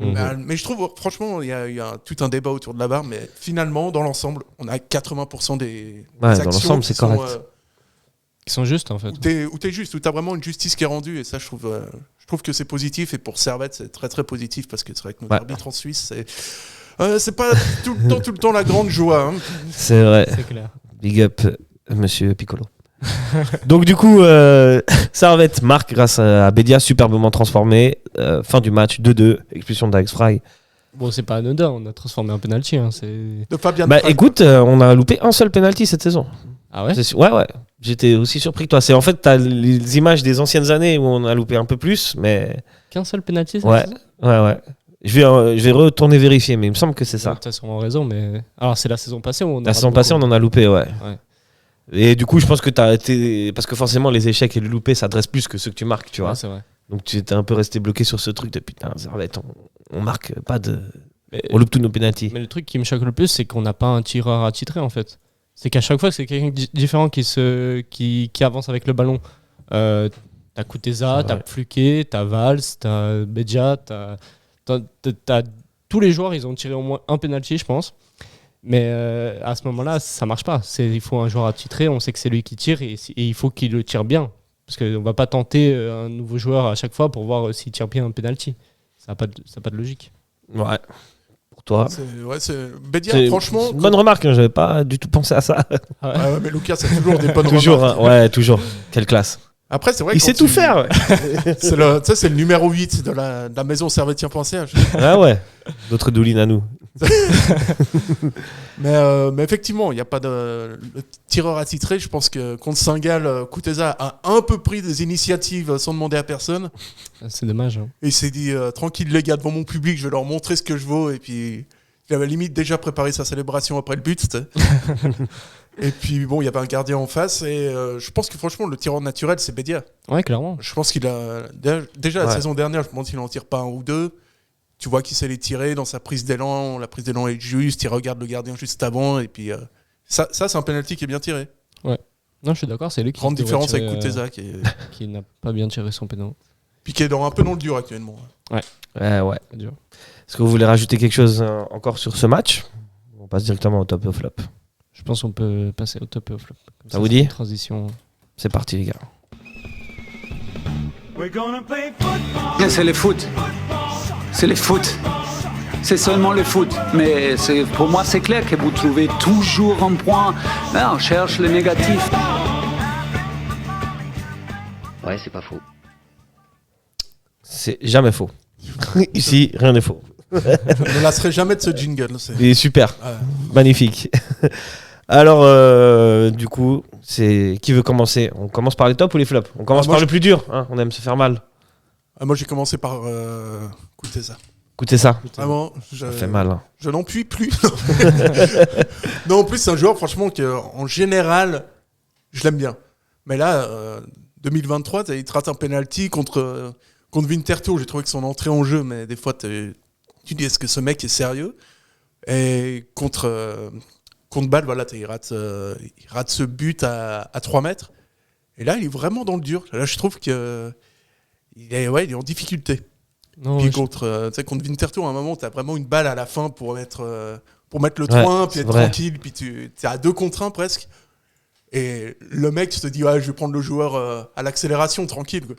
Mais je trouve, franchement, il y a tout un débat autour de la VAR. Mais finalement, dans l'ensemble, on a 80% des actions c'est correct. Qui sont justes, en fait. Où t'es juste, où t'as vraiment une justice qui est rendue. Et ça, je trouve que c'est positif. Et pour Servette, c'est très, très positif. Parce que c'est vrai que notre arbitre en Suisse, c'est pas tout le temps la grande joie. Hein. C'est vrai. C'est clair. Big up, monsieur Piccolo. Donc du coup, Servette marque grâce à Bédia, superbement transformé. Fin du match, 2-2, expulsion d'Alex Frey. Bon, c'est pas anodin, on a transformé en penalty. Hein, de Fabien écoute, on a loupé un seul penalty cette saison. Ah ouais? Ouais. J'étais aussi surpris que toi. C'est en fait, t'as les images des anciennes années où on a loupé un peu plus, mais... Qu'un seul penalty, cette saison? Ouais. Je vais retourner vérifier, mais il me semble que c'est ça. Tu as sûrement raison, mais... Alors, c'est la saison passée où on La saison passée, on en a loupé, ouais. Et du coup, je pense que t'as été... Parce que forcément, les échecs et le loupé, ça adresse plus que ceux que tu marques, tu vois. C'est vrai. Donc, tu étais un peu resté bloqué sur ce truc de putain, on marque pas de... On loupe tous nos pénaltys. Mais le truc qui me choque le plus, c'est qu'on n'a pas un tireur attitré, en fait. C'est qu'à chaque fois, c'est quelqu'un différent qui avance avec le ballon. T'as Kuteza, t'as Fluquet, t'as Valls, t'as Bédia, t'as tous les joueurs, ils ont tiré au moins un penalty, je pense. Mais à ce moment-là, ça marche pas. Il faut un joueur attitré, on sait que c'est lui qui tire et il faut qu'il le tire bien. Parce qu'on va pas tenter un nouveau joueur à chaque fois pour voir s'il tire bien un penalty. Ça n'a pas de logique. Ouais. toi. Bédia, franchement. C'est une bonne remarque, hein, j'avais pas du tout pensé à ça. Mais Lucas, c'est toujours des bonnes Toujours, remarques. hein, ouais, toujours. Quelle classe. Après, c'est vrai Il que sait tout faire. Ouais. c'est le numéro 8 de la maison Servetien.ch. Ah ouais. D'autres doulines à nous. mais effectivement, il n'y a pas de le tireur attitré. Je pense que contre Saint-Gall, Kuteza a un peu pris des initiatives sans demander à personne. C'est dommage. Hein. Et il s'est dit tranquille les gars, devant mon public, je vais leur montrer ce que je vaux. Et puis il avait limite déjà préparé sa célébration après le but. Et puis bon, il y avait un gardien en face. Et je pense que franchement, le tireur naturel, c'est Bédia. Ouais, clairement. Je pense qu'il a déjà la saison dernière, je me demande s'il en tire pas un ou deux. Tu vois qu'il sait les tirer dans sa prise d'élan. La prise d'élan est juste. Il regarde le gardien juste avant. Et puis, ça c'est un penalty qui est bien tiré. Ouais. Non, je suis d'accord. C'est lui qui grande différence tirer, avec Kuteza qui n'a pas bien tiré son pénal. Puis qui est un peu dans le dur actuellement. Ouais. Dur. Est-ce que vous voulez rajouter quelque chose encore sur ce match? On passe directement au top et au flop. Je pense qu'on peut passer au top et au flop. Comme ça vous dit? Transition. C'est parti, les gars. C'est le foot. C'est le foot. C'est seulement le foot. Mais pour moi, c'est clair que vous trouvez toujours un point. Là, on cherche le négatif. Ouais, c'est pas faux. C'est jamais faux. Ici, rien n'est faux. Je ne lasserai jamais de ce jingle. Il est super. Magnifique. Alors, du coup, qui veut commencer? On commence par les tops ou les flops? On commence par le plus dur. Hein, on aime se faire mal. Moi, j'ai commencé par Kuteza. Écoutez ça. Vraiment, ça fait mal. Hein. Je n'en puis plus. Non, en plus, c'est un joueur, franchement, en général, je l'aime bien. Mais là, 2023, il te rate un penalty contre Winterthur. J'ai trouvé que son entrée en jeu, mais des fois, tu dis, est-ce que ce mec est sérieux? Et contre Bâle, voilà, il rate ce but à 3 mètres. Et là, il est vraiment dans le dur. Là, je trouve qu'il est en difficulté. Non, puis contre Winterthur, à un moment, tu as vraiment une balle à la fin pour mettre le 3-1, puis être tranquille, puis tu es à 2 contre 1 presque. Et le mec, tu te dis, je vais prendre le joueur à l'accélération, tranquille. Quoi.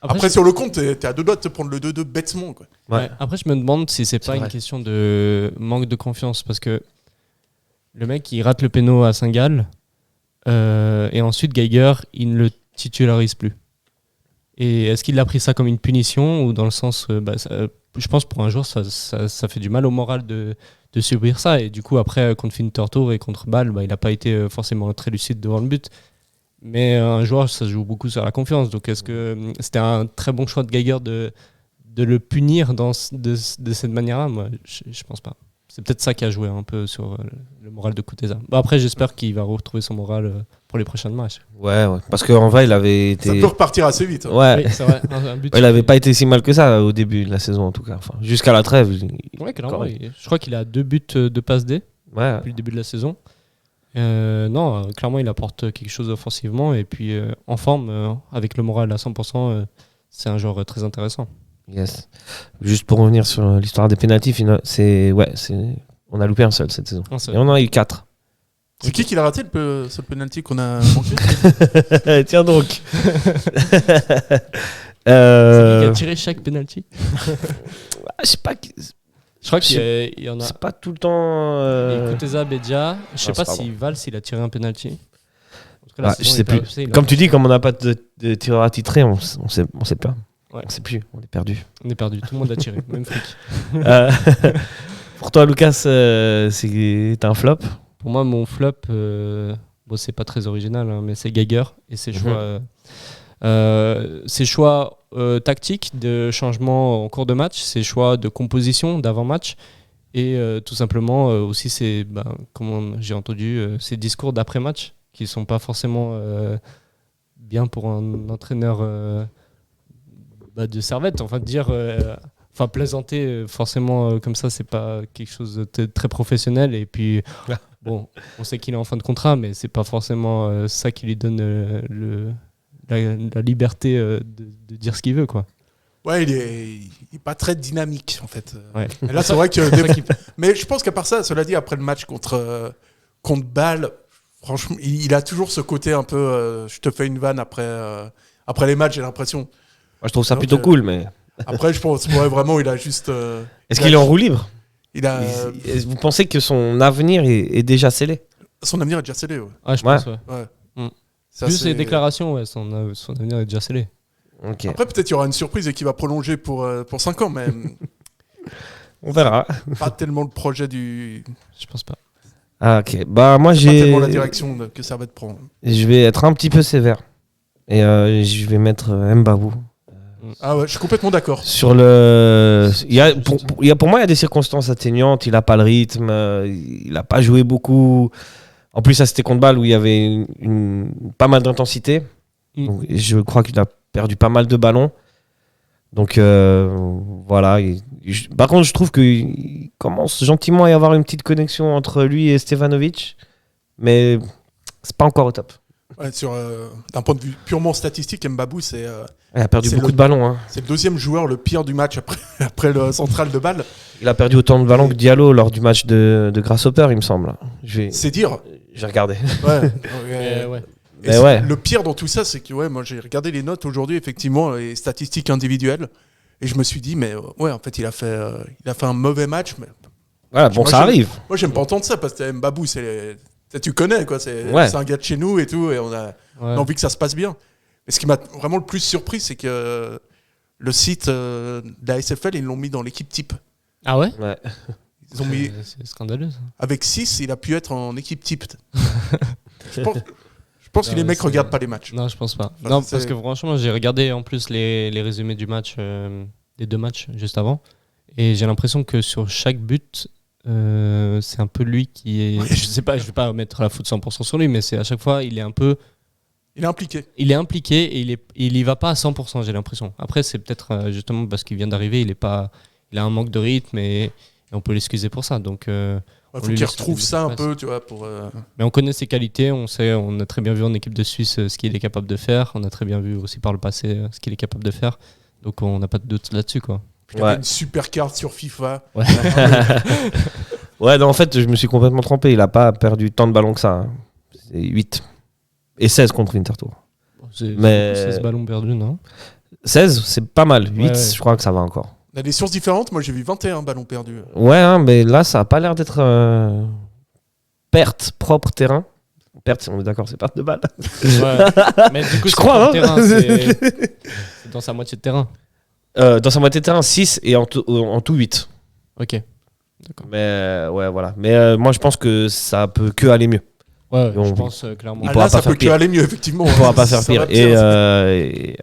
Après, sur le compte, tu es à 2 doigts de te prendre le 2-2 bêtement. Quoi. Ouais. Après, je me demande si c'est pas une question de manque de confiance, parce que le mec, il rate le péno à Saint-Gall, et ensuite, Geiger, il ne le titularise plus. Et est-ce qu'il a pris ça comme une punition ou dans le sens, je pense pour un joueur ça fait du mal au moral de subir ça, et du coup après contre Winterthur et contre Bâle, il n'a pas été forcément très lucide devant le but, mais un joueur ça se joue beaucoup sur la confiance, donc est-ce que c'était un très bon choix de Geiger de le punir de cette manière-là? Moi je pense pas. C'est peut-être ça qui a joué un peu sur le moral de Kuteza. Après, j'espère qu'il va retrouver son moral pour les prochains matchs. Ouais. Parce qu'en vrai, il avait été... Ça peut repartir assez vite. Hein. Ouais. Oui, c'est vrai. Un but, il n'avait pas été si mal que ça au début de la saison, en tout cas. Enfin, jusqu'à la trêve. Ouais, clairement. Je crois qu'il a 2 buts de passe D depuis le début de la saison. Non, clairement, il apporte quelque chose offensivement. Et puis, en forme, avec le moral à 100%, c'est un joueur très intéressant. Yes. Juste pour revenir sur l'histoire des pénaltys, on a loupé un seul cette saison. Et on en a eu 4. C'est qui l'a raté, ce penalty qu'on a manqué? Tiens donc. C'est lui qui a tiré chaque penalty. Je sais pas. Je crois qu'il y en a. C'est pas tout le temps. Kuteza, Bédia. Je sais pas si Valls il a tiré un penalty. Je sais plus. Comme tu dis, comme on n'a pas de tireur attitré, on sait pas. Ouais. On sait plus, on est perdu. On est perdu, tout le monde a tiré, même Frick. Pour toi, Lucas, c'est un flop? Pour moi, mon flop, c'est pas très original, hein, mais c'est Geiger et ses choix tactiques de changement en cours de match, ses choix de composition d'avant-match, et tout simplement aussi, comme j'ai entendu, ses discours d'après-match qui sont pas forcément bien pour un entraîneur de Servette, plaisanter forcément comme ça, c'est pas quelque chose de très professionnel, et puis on sait qu'il est en fin de contrat, mais c'est pas forcément ça qui lui donne la liberté de dire ce qu'il veut, quoi. Ouais, il est pas très dynamique en fait. Ouais. Et là c'est vrai que mais je pense qu'à part ça, cela dit, après le match contre Bâle, franchement, il a toujours ce côté un peu je te fais une vanne après les matchs, j'ai l'impression. Moi, je trouve ça plutôt cool, mais Après, je pense vraiment, il a juste. Est-ce qu'il est en roue libre? Vous pensez que son avenir est déjà scellé? Son avenir est déjà scellé, ouais. Ah, je pense, ouais. Ça, Vu c'est- ses déclarations, ouais, son avenir est déjà scellé. Ok. Après, peut-être il y aura une surprise et qu'il va prolonger pour 5 ans, mais On verra. pas tellement le projet du. Je pense pas. Ah, ok. Bah, moi, Pas tellement la direction que Servette prend. Je vais être un petit peu sévère. Et je vais mettre Mbabou. Ah ouais, je suis complètement d'accord. Pour moi, il y a des circonstances atténuantes. Il n'a pas le rythme. Il n'a pas joué beaucoup. En plus, ça, c'était contre Bâle où il y avait pas mal d'intensité. Donc, je crois qu'il a perdu pas mal de ballons. Donc, voilà. Par contre, je trouve qu'il commence gentiment à y avoir une petite connexion entre lui et Stevanovic. Mais c'est pas encore au top. Ouais, d'un point de vue purement statistique, Mbabou, Il a perdu beaucoup de ballons. Hein. C'est le deuxième joueur le pire du match après le central de Bâle. Il a perdu autant de ballons que Diallo lors du match de Grasshopper, il me semble. C'est dire. J'ai regardé. Ouais. Mais ouais. Le pire dans tout ça, c'est que moi j'ai regardé les notes aujourd'hui, effectivement, les statistiques individuelles, et je me suis dit, mais en fait, il a fait un mauvais match. Mais... Voilà, bon, ça arrive. Moi, j'aime pas entendre ça parce que Mbabou, tu connais, quoi. C'est un gars de chez nous et tout, et on a envie que ça se passe bien. Mais ce qui m'a vraiment le plus surpris, c'est que le site de la SFL, ils l'ont mis dans l'équipe type. Ah ouais? Ouais. Ils ont mis... C'est scandaleux, ça. Avec 6, il a pu être en équipe type. Je pense que les mecs regardent pas les matchs. Non, je pense pas. Enfin, non, parce que franchement, j'ai regardé en plus les résumés du match, des 2 matchs juste avant, et j'ai l'impression que sur chaque but, c'est un peu lui qui est. Je sais pas, je vais pas mettre la faute 100% sur lui, mais c'est à chaque fois, il est un peu. Il est impliqué. Il est impliqué et il y va pas à 100%, j'ai l'impression. Après, c'est peut-être justement parce qu'il vient d'arriver, il a un manque de rythme et on peut l'excuser pour ça. Donc. Il faut qu'il retrouve ça un peu, tu vois, pour. Mais on connaît ses qualités, on a très bien vu en équipe de Suisse ce qu'il est capable de faire, on a très bien vu aussi par le passé ce qu'il est capable de faire, donc on n'a pas de doute là-dessus, quoi. Il avait une super carte sur FIFA. Ouais. Ouais, non, en fait, je me suis complètement trompé. Il a pas perdu tant de ballons que ça. Hein. C'est 8 et 16 contre Intertour. C'est 16 ballons perdus, non? 16, c'est pas mal. 8, ouais. Je crois que ça va encore. Il y a des sources différentes. Moi, j'ai vu 21 ballons perdus. Ouais, hein, mais là, ça a pas l'air d'être perte propre terrain. Perte, on est d'accord, c'est perte de balle. Ouais. Mais du coup, je crois, hein. Terrain, c'est dans sa moitié de terrain. Dans sa moitié de terrain, 6 et en tout 8. Ok. D'accord. Mais ouais, voilà. Mais moi, je pense que ça peut que aller mieux. Ouais, je pense clairement. Il pourra ça pas faire peut pire. que aller mieux, effectivement. Il pourra pas faire Ça pire. va bien, Et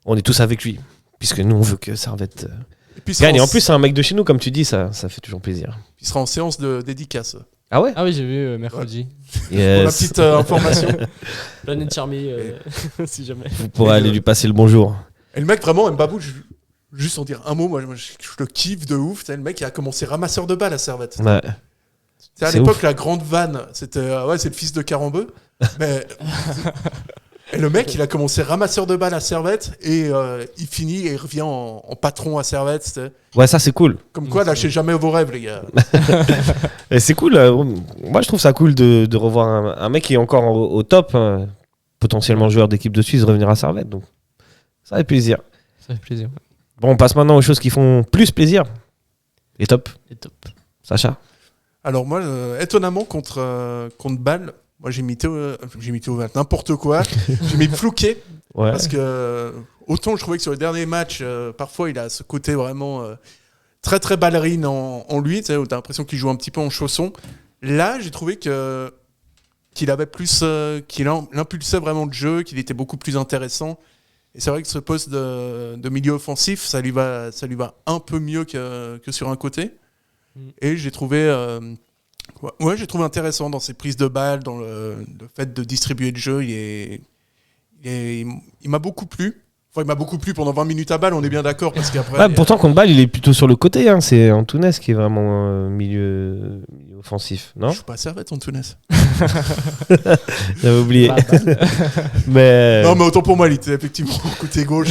on est tous avec lui. Puisque nous, on veut que Servette puis gagne. Et en plus, c'est un mec de chez nous, comme tu dis, ça fait toujours plaisir. Il sera en séance de dédicace. Ah ouais? Ah oui, j'ai vu mercredi. Yes. Pour la petite information. Planète Charmy, si jamais. Vous pourrez aller lui passer le bonjour. Et le mec, vraiment, Mbabou, juste en dire un mot, moi je le kiffe de ouf. Le mec, il a commencé ramasseur de balles à Servette. Ouais. À l'époque, la grande vanne, c'était c'est le fils de Carambeu. Mais et le mec, il a commencé ramasseur de balles à Servette et il finit et il revient en patron à Servette. C'était... Ouais, ça c'est cool. Comme quoi, lâchez jamais vos rêves, les gars. Et c'est cool. Moi, je trouve ça cool de revoir un mec qui est encore au top, potentiellement joueur d'équipe de Suisse, revenir à Servette. Donc, ça fait plaisir. Ça fait plaisir. Bon, on passe maintenant aux choses qui font plus plaisir. Et top. Sacha. Alors moi, étonnamment, contre Bâle, moi j'ai mis n'importe quoi. J'ai mis Flouquet. Ouais. Parce que autant je trouvais que sur les derniers matchs, parfois il a ce côté vraiment très très ballerine en lui, tu sais, où t'as l'impression qu'il joue un petit peu en chausson. Là, j'ai trouvé qu'il avait plus, qu'il impulsait vraiment le jeu, qu'il était beaucoup plus intéressant. Et c'est vrai que ce poste de milieu offensif, ça lui va un peu mieux que sur un côté. Et j'ai trouvé intéressant dans ses prises de balles, dans le fait de distribuer le jeu. Il m'a beaucoup plu. Enfin, il m'a beaucoup plu pendant 20 minutes à balle, on est bien d'accord. Parce qu'après, pourtant, contre Bâle, il est plutôt sur le côté. Hein. C'est Antunes qui est vraiment milieu offensif, non? Je suis pas à Servette, Antunes. J'avais oublié. Mais... Non, mais autant pour moi, il était effectivement côté gauche.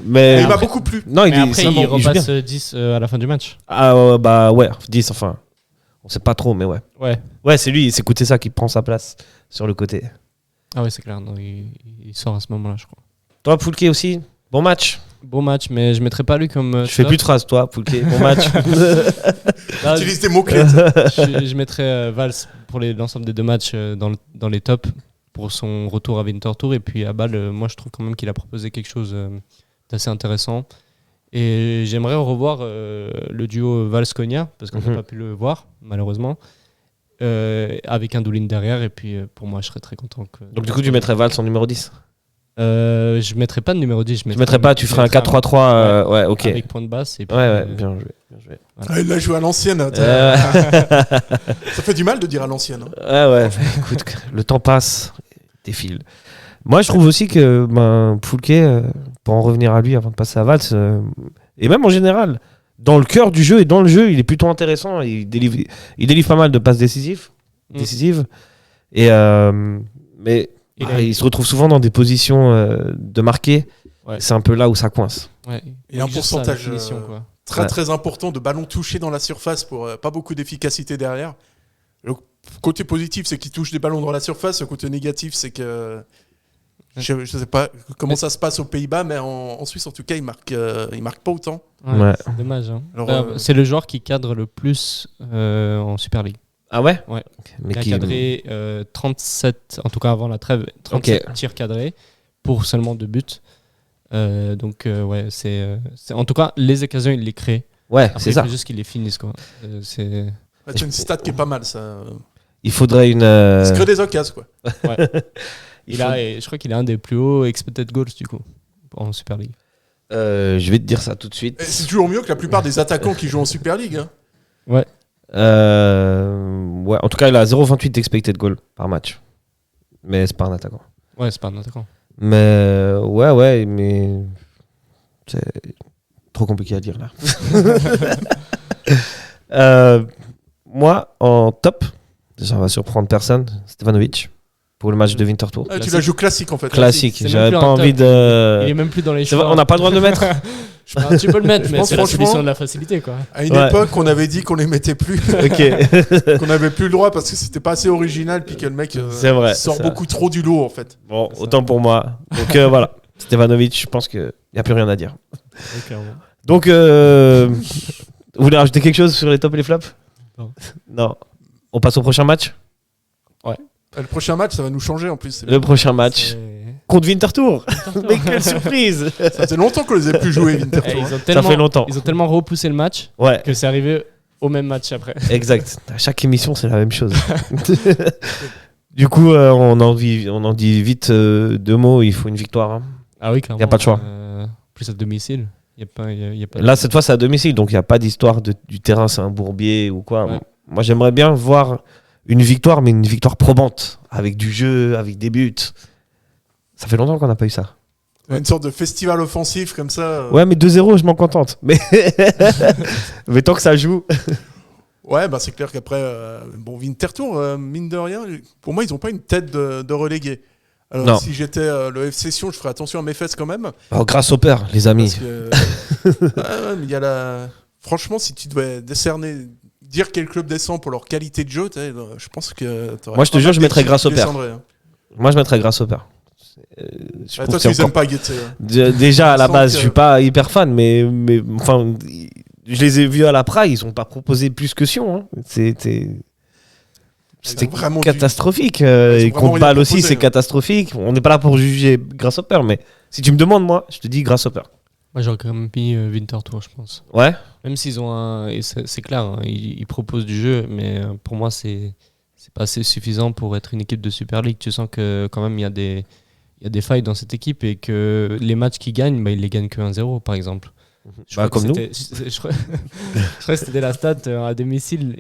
Mais il m'a beaucoup plu. Non, mais après, il repasse 10 à la fin du match. Ah, bah ouais, 10, enfin. On sait pas trop, mais ouais. Ouais, c'est lui, c'est Koutessa qui prend sa place sur le côté. Ah ouais, c'est clair. Non, il sort à ce moment-là, je crois. Toi, Foulquier aussi, bon match. Bon match, mais je mettrais pas lui comme. Je fais plus de phrases, toi, Poulké. Bon match. Là, Utilise des mots-clés. je mettrais Valls pour l'ensemble des 2 matchs dans les tops pour son retour à Winterthur. Et puis à Bâle, moi je trouve quand même qu'il a proposé quelque chose d'assez intéressant. Et j'aimerais revoir le duo Valls-Cogna, parce qu'on n'a pas pu le voir, malheureusement, avec un Doulin derrière. Et puis pour moi, je serais très content. Donc du coup, tu mettrais Valls en numéro 10 ? Je mettrais pas de numéro 10. Tu mettrais pas, tu ferais un 4-3-3. Ouais, ok. Avec point de basse. Et puis, ouais, bien joué. Voilà. Ah, il l'a joué à l'ancienne. Ça fait du mal de dire à l'ancienne. Ouais. Écoute, le temps passe, défile. Moi, je trouve aussi que Poulké, pour en revenir à lui avant de passer à Valls, et même en général, dans le cœur du jeu et dans le jeu, il est plutôt intéressant. Il délivre pas mal de passes décisives. Et mais il se retrouve souvent dans des positions de marquer. Ouais. C'est un peu là où ça coince. Ouais. Et un pourcentage très important de ballons touchés dans la surface pour pas beaucoup d'efficacité derrière. Le côté positif, c'est qu'il touche des ballons dans la surface. Le côté négatif, c'est que je ne sais pas comment ça se passe aux Pays-Bas, mais en Suisse, en tout cas, il marque pas autant. Ouais. C'est dommage. Hein. Alors, c'est le joueur qui cadre le plus en Super League. Ah ouais? Ouais. Mais il a cadré 37, en tout cas avant la trêve, 37 tirs cadrés pour seulement 2 buts. Donc ouais, c'est en tout cas les occasions il les crée. Ouais, après, c'est ça. Juste qu'il les finisse quoi. C'est une stat qui est pas mal ça. Il faudrait une. Il se crée des occasions quoi. Ouais. Je crois qu'il a un des plus hauts expected goals du coup en Super League. Je vais te dire ça tout de suite. Et c'est toujours mieux que la plupart des attaquants qui jouent en Super League. Hein. Ouais. Ouais. En tout cas, il a 0,28 expected goal par match. Mais c'est pas un attaquant. Ouais, c'est pas un attaquant. Mais ouais, mais c'est trop compliqué à dire là. Moi, en top, ça va surprendre personne, Stevanovic pour le match de Winterthur. Ah, tu la joues classique en fait. Classique. J'avais pas envie de. Il est même plus dans les choix. On n'a pas le droit de le mettre. Tu peux le mettre, mais c'est la solution de la facilité quoi. À une époque, on avait dit qu'on les mettait plus. Qu'on n'avait plus le droit parce que c'était pas assez original, puis que le mec sort beaucoup trop du lot en fait. Bon, autant pour moi. Donc voilà, Stevanovic, je pense qu'il n'y a plus rien à dire. Donc, vous voulez rajouter quelque chose sur les tops et les flops? Non. On passe au prochain match? Ouais. Le prochain match, ça va nous changer en plus. Le prochain match contre Winterthur. Mais quelle surprise! Ça faisait longtemps qu'on les ait plus joués, Winterthur. Ça fait longtemps. Ils ont tellement repoussé le match que c'est arrivé au même match après. Exact. À chaque émission, c'est la même chose. Du coup, on en dit vite 2 mots. Il faut une victoire. Hein. Ah oui, clairement. Il n'y a pas de choix. Plus à domicile. Y a pas Là, cette fois, c'est à domicile. Donc, il n'y a pas d'histoire du terrain, c'est un bourbier ou quoi. Ouais. Moi, j'aimerais bien voir une victoire, mais une victoire probante. Avec du jeu, avec des buts. Ça fait longtemps qu'on n'a pas eu ça. Une sorte de festival offensif comme ça. Ouais, mais 2-0, je m'en contente. Mais tant que ça joue. Ouais, bah c'est clair qu'après, Winterthur, mine de rien, pour moi, ils n'ont pas une tête de relégué. Alors, non. Si j'étais le FC Sion, je ferais attention à mes fesses quand même. Alors, grâce au père, les amis. Mais il y a franchement, si tu devais dire quel club descend pour leur qualité de jeu, je pense que t'aurais. Moi, je te jure, je mettrais grâce au père. Hein. Moi, je mettrais grâce au père. Toi, tu les aimes pas, Guetze. Déjà, à la base, je suis pas hyper fan, mais enfin, je les ai vus à la Praille, ils ont pas proposé plus que Sion. Hein. C'était catastrophique. Et contre Bâle aussi, c'est catastrophique. On n'est pas là pour juger grâce au père, mais si tu me demandes, moi, je te dis grâce au père. Moi, j'aurais quand même mis Winterthur, je pense. Ouais. Même s'ils ont et c'est clair, hein, ils proposent du jeu, mais pour moi, c'est pas assez suffisant pour être une équipe de Super League. Tu sens que quand même, il y a des failles dans cette équipe et que les matchs qu'ils gagnent, ils les gagnent que 1-0 par exemple. Comme nous. Je crois que c'était la stat à domicile.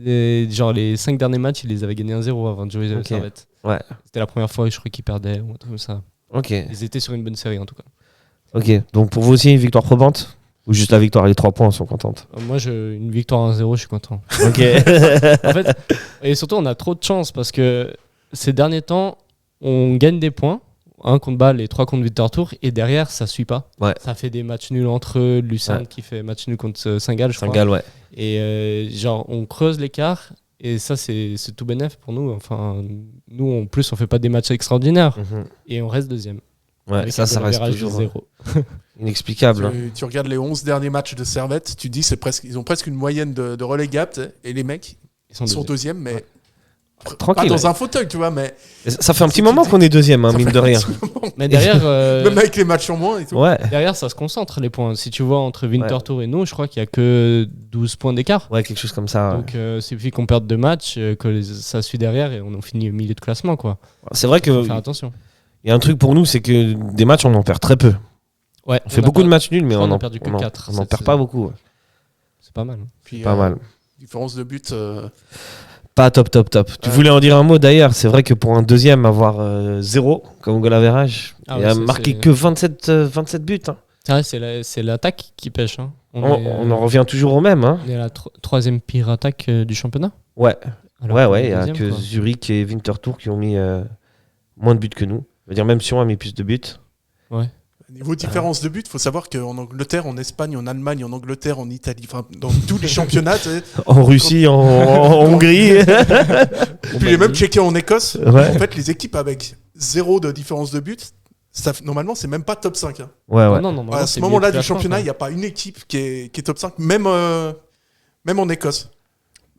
Genre les 5 derniers matchs, ils les avaient gagnés 1-0 avant de jouer Servette. Ouais. C'était la première fois, je crois qu'ils perdaient ou un truc comme ça. Ok. Ils étaient sur une bonne série en tout cas. Ok. Donc pour vous aussi, une victoire probante ou juste la victoire, les 3 points sont contentes? Moi, une victoire 1-0, je suis content. Ok. En fait, et surtout, on a trop de chance parce que ces derniers temps, on gagne des points. 1 contre Bâle et 3 contre Winterthur, et derrière ça suit pas. Ouais. Ça fait des matchs nuls entre eux, Lucerne qui fait match nul contre Saint-Gall, je crois. Saint-Gall, ouais. Et genre on creuse l'écart et ça c'est tout bénef pour nous. Enfin nous en plus on fait pas des matchs extraordinaires et on reste deuxième. Ouais, ça reste toujours 0. Inexplicable. hein. Tu regardes les 11 derniers matchs de Servette, tu dis ils ont presque une moyenne de relégable, et les mecs, ils sont deuxièmes, mais Tranquille. pas dans un fauteuil, tu vois, mais... Ça fait un petit moment qu'on est deuxième, hein, mine de rien. Mais derrière, Même avec les matchs en moins et tout. Ouais. derrière, ça se concentre les points. Si tu vois entre Winterthur et nous, je crois qu'il y a que 12 points d'écart. Ouais, quelque chose comme ça. ouais. Donc, il suffit qu'on perde 2 matchs, ça suit derrière et on finit au milieu de classement, quoi. C'est vrai Faut que faire attention. il y a un truc pour nous, c'est que des matchs, on en perd très peu. Ouais, On fait beaucoup de matchs nuls, mais on on a en perdu que on en- 4 on en perd pas beaucoup. ouais. C'est pas mal. Puis, Pas mal. Différence de but... Pas top. Tu voulais en dire un mot d'ailleurs. C'est vrai que pour un deuxième, avoir 0 comme goal average, Ah il ouais, a c'est- marqué c'est- que 27 buts. hein. C'est vrai, c'est l'attaque qui pêche. Hein. On en revient toujours au même. hein. On est à la troisième pire attaque du championnat. Ouais. Alors qu'on est Il y a deuxième, que quoi. Zurich et Winterthur qui ont mis moins de buts que nous. Je veux dire, même si on a mis plus de buts. Niveau différence de but, il faut savoir qu'en Angleterre, en Espagne, en Allemagne, en Angleterre, en Italie, enfin dans tous les championnats, tu sais, En Russie, en Hongrie. et puis les mêmes checkés en Écosse, Ouais. en fait les équipes avec 0 de différence de but, normalement c'est même pas top 5. Hein. Ouais. Non, normalement, À c'est ce moment-là mieux du que la France, championnat, hein. il n'y a pas une équipe qui est top 5, même en Écosse.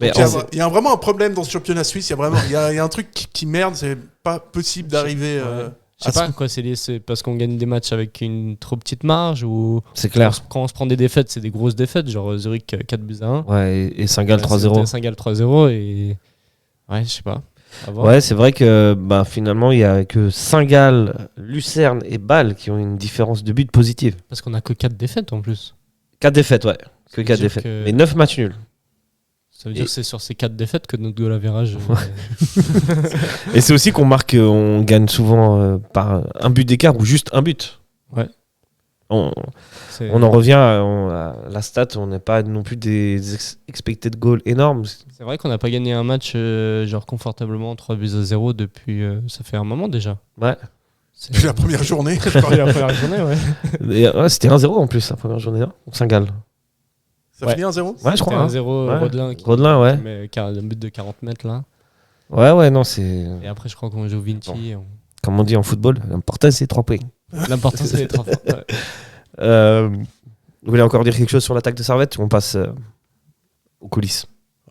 Mais Donc, il y a vraiment un problème dans ce championnat suisse, il y a un truc qui merde, c'est pas possible d'arriver... Je sais pas quoi, c'est parce qu'on gagne des matchs avec une trop petite marge ou C'est clair. quand on se prend des défaites, c'est des grosses défaites, genre Zurich 4-1. Ouais, et Saint-Gall 3-0. Saint-Gall 3-0 et ouais, je sais pas. À voir. Ouais, c'est vrai que finalement, il y a que Saint-Gall, Lucerne et Bâle qui ont une différence de but positive. Parce qu'on a que 4 défaites en plus. 4 défaites, ouais. Que veut 4 dire défaites. que- Mais 9 matchs nuls. Ça veut dire que c'est sur ces 4 défaites que notre goal average. Et c'est aussi qu'on marque, on gagne souvent par un but d'écart ou juste un but. Ouais. On c'est- en revient à la stat, on n'est pas non plus des expected goals énormes. C'est vrai qu'on n'a pas gagné un match genre confortablement 3-0 depuis. Ça fait un moment déjà. Ouais. Depuis la première journée. Depuis la première journée, ouais. Et, ouais, c'était 1-0 en plus la première journée, non au Saint-Gall. Ça Ouais. finit 1-0 Ouais, je crois. C'était 1-0 Ouais. Rodelin Rodelin, ouais. qui met un but de 40 mètres là. Ouais, non, c'est. Et après, je crois qu'on joue Vinci. et Comme on dit en football, l'important c'est 3 points. L'important, c'est les 3 points. Ouais. Vous voulez encore dire quelque chose sur l'attaque de Servette ou on passe aux coulisses?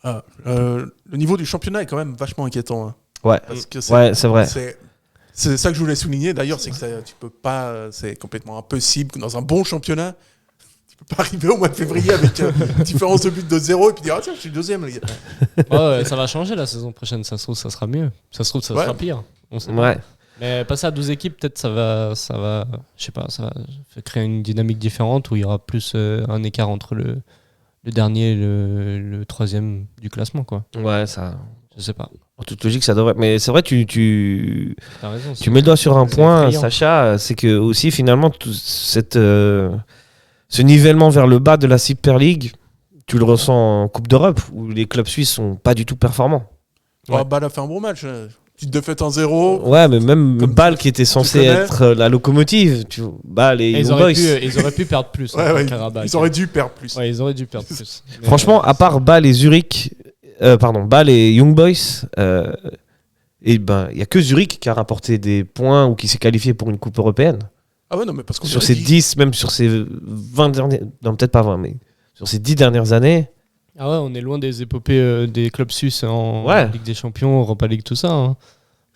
Le niveau du championnat est quand même vachement inquiétant. Hein. Ouais, Parce que c'est vrai. C'est ça que je voulais souligner d'ailleurs, c'est que tu peux pas, c'est complètement impossible que dans un bon championnat, tu peux pas arriver au mois de février avec une différence de but de 0 et puis dire ah tiens je suis deuxième les gars. Ouais, ça va changer la saison prochaine, ça se trouve ça sera mieux. Ça se trouve ça sera pire. On sait pas. Ouais. Mais passer à 12 équipes, peut-être ça va, je sais pas, ça va créer une dynamique différente où il y aura plus un écart entre le dernier et le troisième du classement quoi. Ouais, ça. Je sais pas. En toute logique, ça devrait. Mais c'est vrai, tu T'as raison. mets le doigt sur un c'est point, effrayant. Sacha, c'est que aussi finalement, ce nivellement vers le bas de la Super League, tu le ressens en Coupe d'Europe, où les clubs suisses sont pas du tout performants. Ouais. Bâle a fait un bon match. Petite défaite 1-0. Ouais, mais même Comme Bâle qui était censé connais. être la locomotive, Bâle et Ils Young auraient, Boys. ils auraient pu perdre plus. Ouais, hein, ouais, Karabakh. ils auraient dû perdre plus. Ouais, ils auraient dû perdre plus. Mais, Franchement, à part Bâle et Zurich, Bâle et Young Boys, il y a que Zurich qui a rapporté des points ou qui s'est qualifié pour une coupe européenne. Ah ouais non mais parce qu'on Sur dirait ces qu'ils- 10, même sur ces 20 dernières, non peut-être pas 20, mais sur ces 10 dernières années, Ah ouais, on est loin des épopées des clubs suisses en Ouais. Ligue des Champions, Europa League, tout ça. Hein.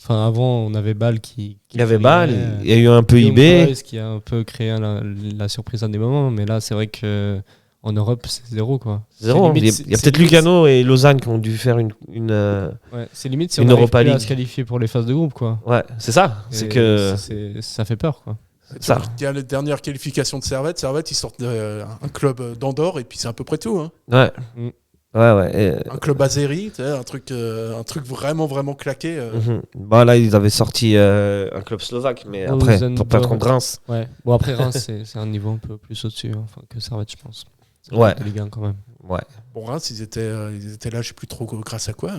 Enfin, avant, on avait Bâle qui il y avait Bâle, créait, il y a eu un peu Young IB. Boys qui a un peu créé la surprise à des moments, mais là, c'est vrai que en Europe, c'est zéro quoi. Zéro, C'est il y a, limite- il y a c'est peut-être limite- Lugano et Lausanne qui ont dû faire une Ouais, c'est limite si une on n'arrive Europa plus à League. se qualifier pour les phases de groupe quoi. Ouais, c'est ça. C'est Et que ça fait peur quoi. ça. Il y a la dernière qualification de Servette. Servette, ils sortent un club d'Andorre et puis c'est à peu près tout. Hein. Ouais. Mm. Ouais. Un club azéri, tu sais, un truc vraiment, vraiment claqué. Mhm. Bah là, ils avaient sorti un club slovaque, mais après, Rosenborg. pour pas être contre Reims. Ouais. Bon après Reims, c'est un niveau un peu plus au-dessus hein, enfin, que Servette, je pense. C'est Ouais. de Ligue 1 quand même. Ouais. Bon, Reims, ils étaient là, je sais plus trop grâce à quoi.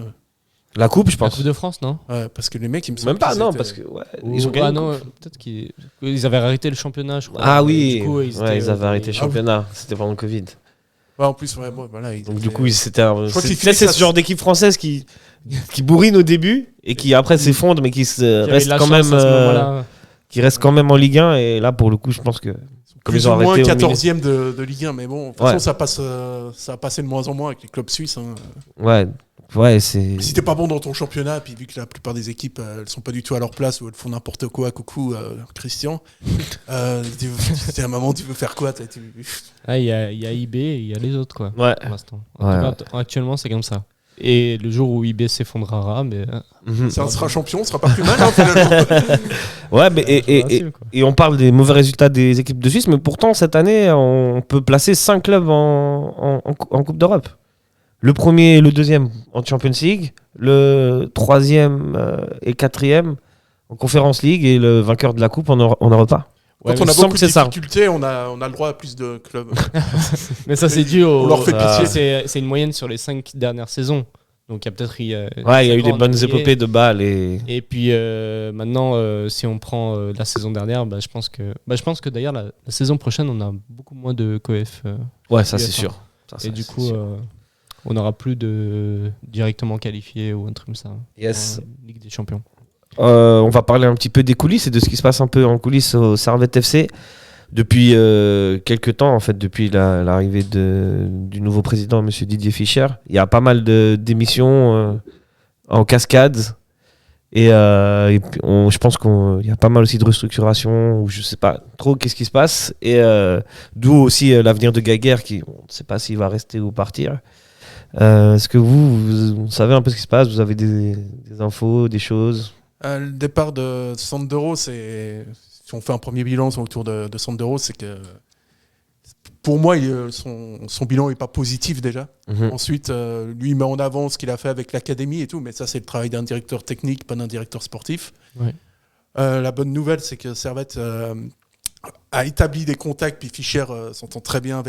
La coupe, je La pense. Coupe de France, non? Ouais, parce que les mecs, ils me semblent Même pas, qu'ils non, étaient- parce que ils ont Ah gagné. non, une coupe. peut-être qu'ils avaient arrêté le championnat, je crois. Ah Et oui, du coup, ils avaient arrêté le ils- championnat. C'était pendant le Covid. Ouais, en plus, ouais, bon, voilà. Donc du coup, c'était un. crois qu'ils C'est finissent c'est à- ce genre d'équipe française qui bourrine au début et qui après s'effondre, mais qui Qui avaient reste de la quand chance même à ce moment-là. qui reste quand même en Ligue 1. Et là, pour le coup, je pense que comme plus ils ont ou moins arrêté au 14e de Ligue 1, mais bon, de toute façon, ça a passé de moins en moins avec les clubs suisses. Hein. Ouais, c'est. Si t'es pas bon dans ton championnat, puis vu que la plupart des équipes, elles sont pas du tout à leur place ou elles font n'importe quoi, coucou Christian, à un moment, tu veux faire quoi Il y a IB et il y a les autres, quoi. Ouais. Pour l'instant. En tout cas, actuellement, c'est comme ça. Et le jour où IB s'effondrera, mais. Ça sera champion, ce sera pas plus mal, hein, finalement. Ouais, mais et on parle des mauvais résultats des équipes de Suisse, mais pourtant, cette année, on peut placer 5 clubs en Coupe d'Europe. Le premier et le deuxième en Champions League, le troisième et quatrième en Conference League, et le vainqueur de la Coupe en Europa. Quand on a beaucoup de difficultés, on a le droit à plus de clubs. Mais ça, c'est dû au. On leur fait pitié. C'est une moyenne sur les 5 dernières saisons. Donc il y a peut-être. Il y a eu des bonnes épopées de Bâle. Et puis maintenant, si on prend la saison dernière, je pense que d'ailleurs, la saison prochaine, on a beaucoup moins de coef. Ouais, ça, c'est sûr. Et du coup, on n'aura plus de directement qualifié ou un truc comme ça. Yes. Ligue des Champions. On va parler un petit peu des coulisses et de ce qui se passe un peu en coulisses au Servette FC. Depuis quelques temps, en fait, depuis l'arrivée du nouveau président, M. Didier Fischer, il y a pas mal d'émissions en cascade. Et je pense qu'il y a pas mal aussi de restructuration, ou je sais pas trop qu'est-ce qui se passe. Et d'où aussi l'avenir de Gaguerre, qui on ne sait pas s'il va rester ou partir. Est-ce que vous savez un peu ce qui se passe? Vous avez des infos, des choses? Le départ de Sandero, si on fait un premier bilan autour de Sandero, c'est que pour moi, son bilan n'est pas positif déjà. Ensuite, lui, il met en avant ce qu'il a fait avec l'académie et tout, mais ça, c'est le travail d'un directeur technique, pas d'un directeur sportif. Ouais. La bonne nouvelle, c'est que Servette a établi des contacts, puis Fischer s'entend très bien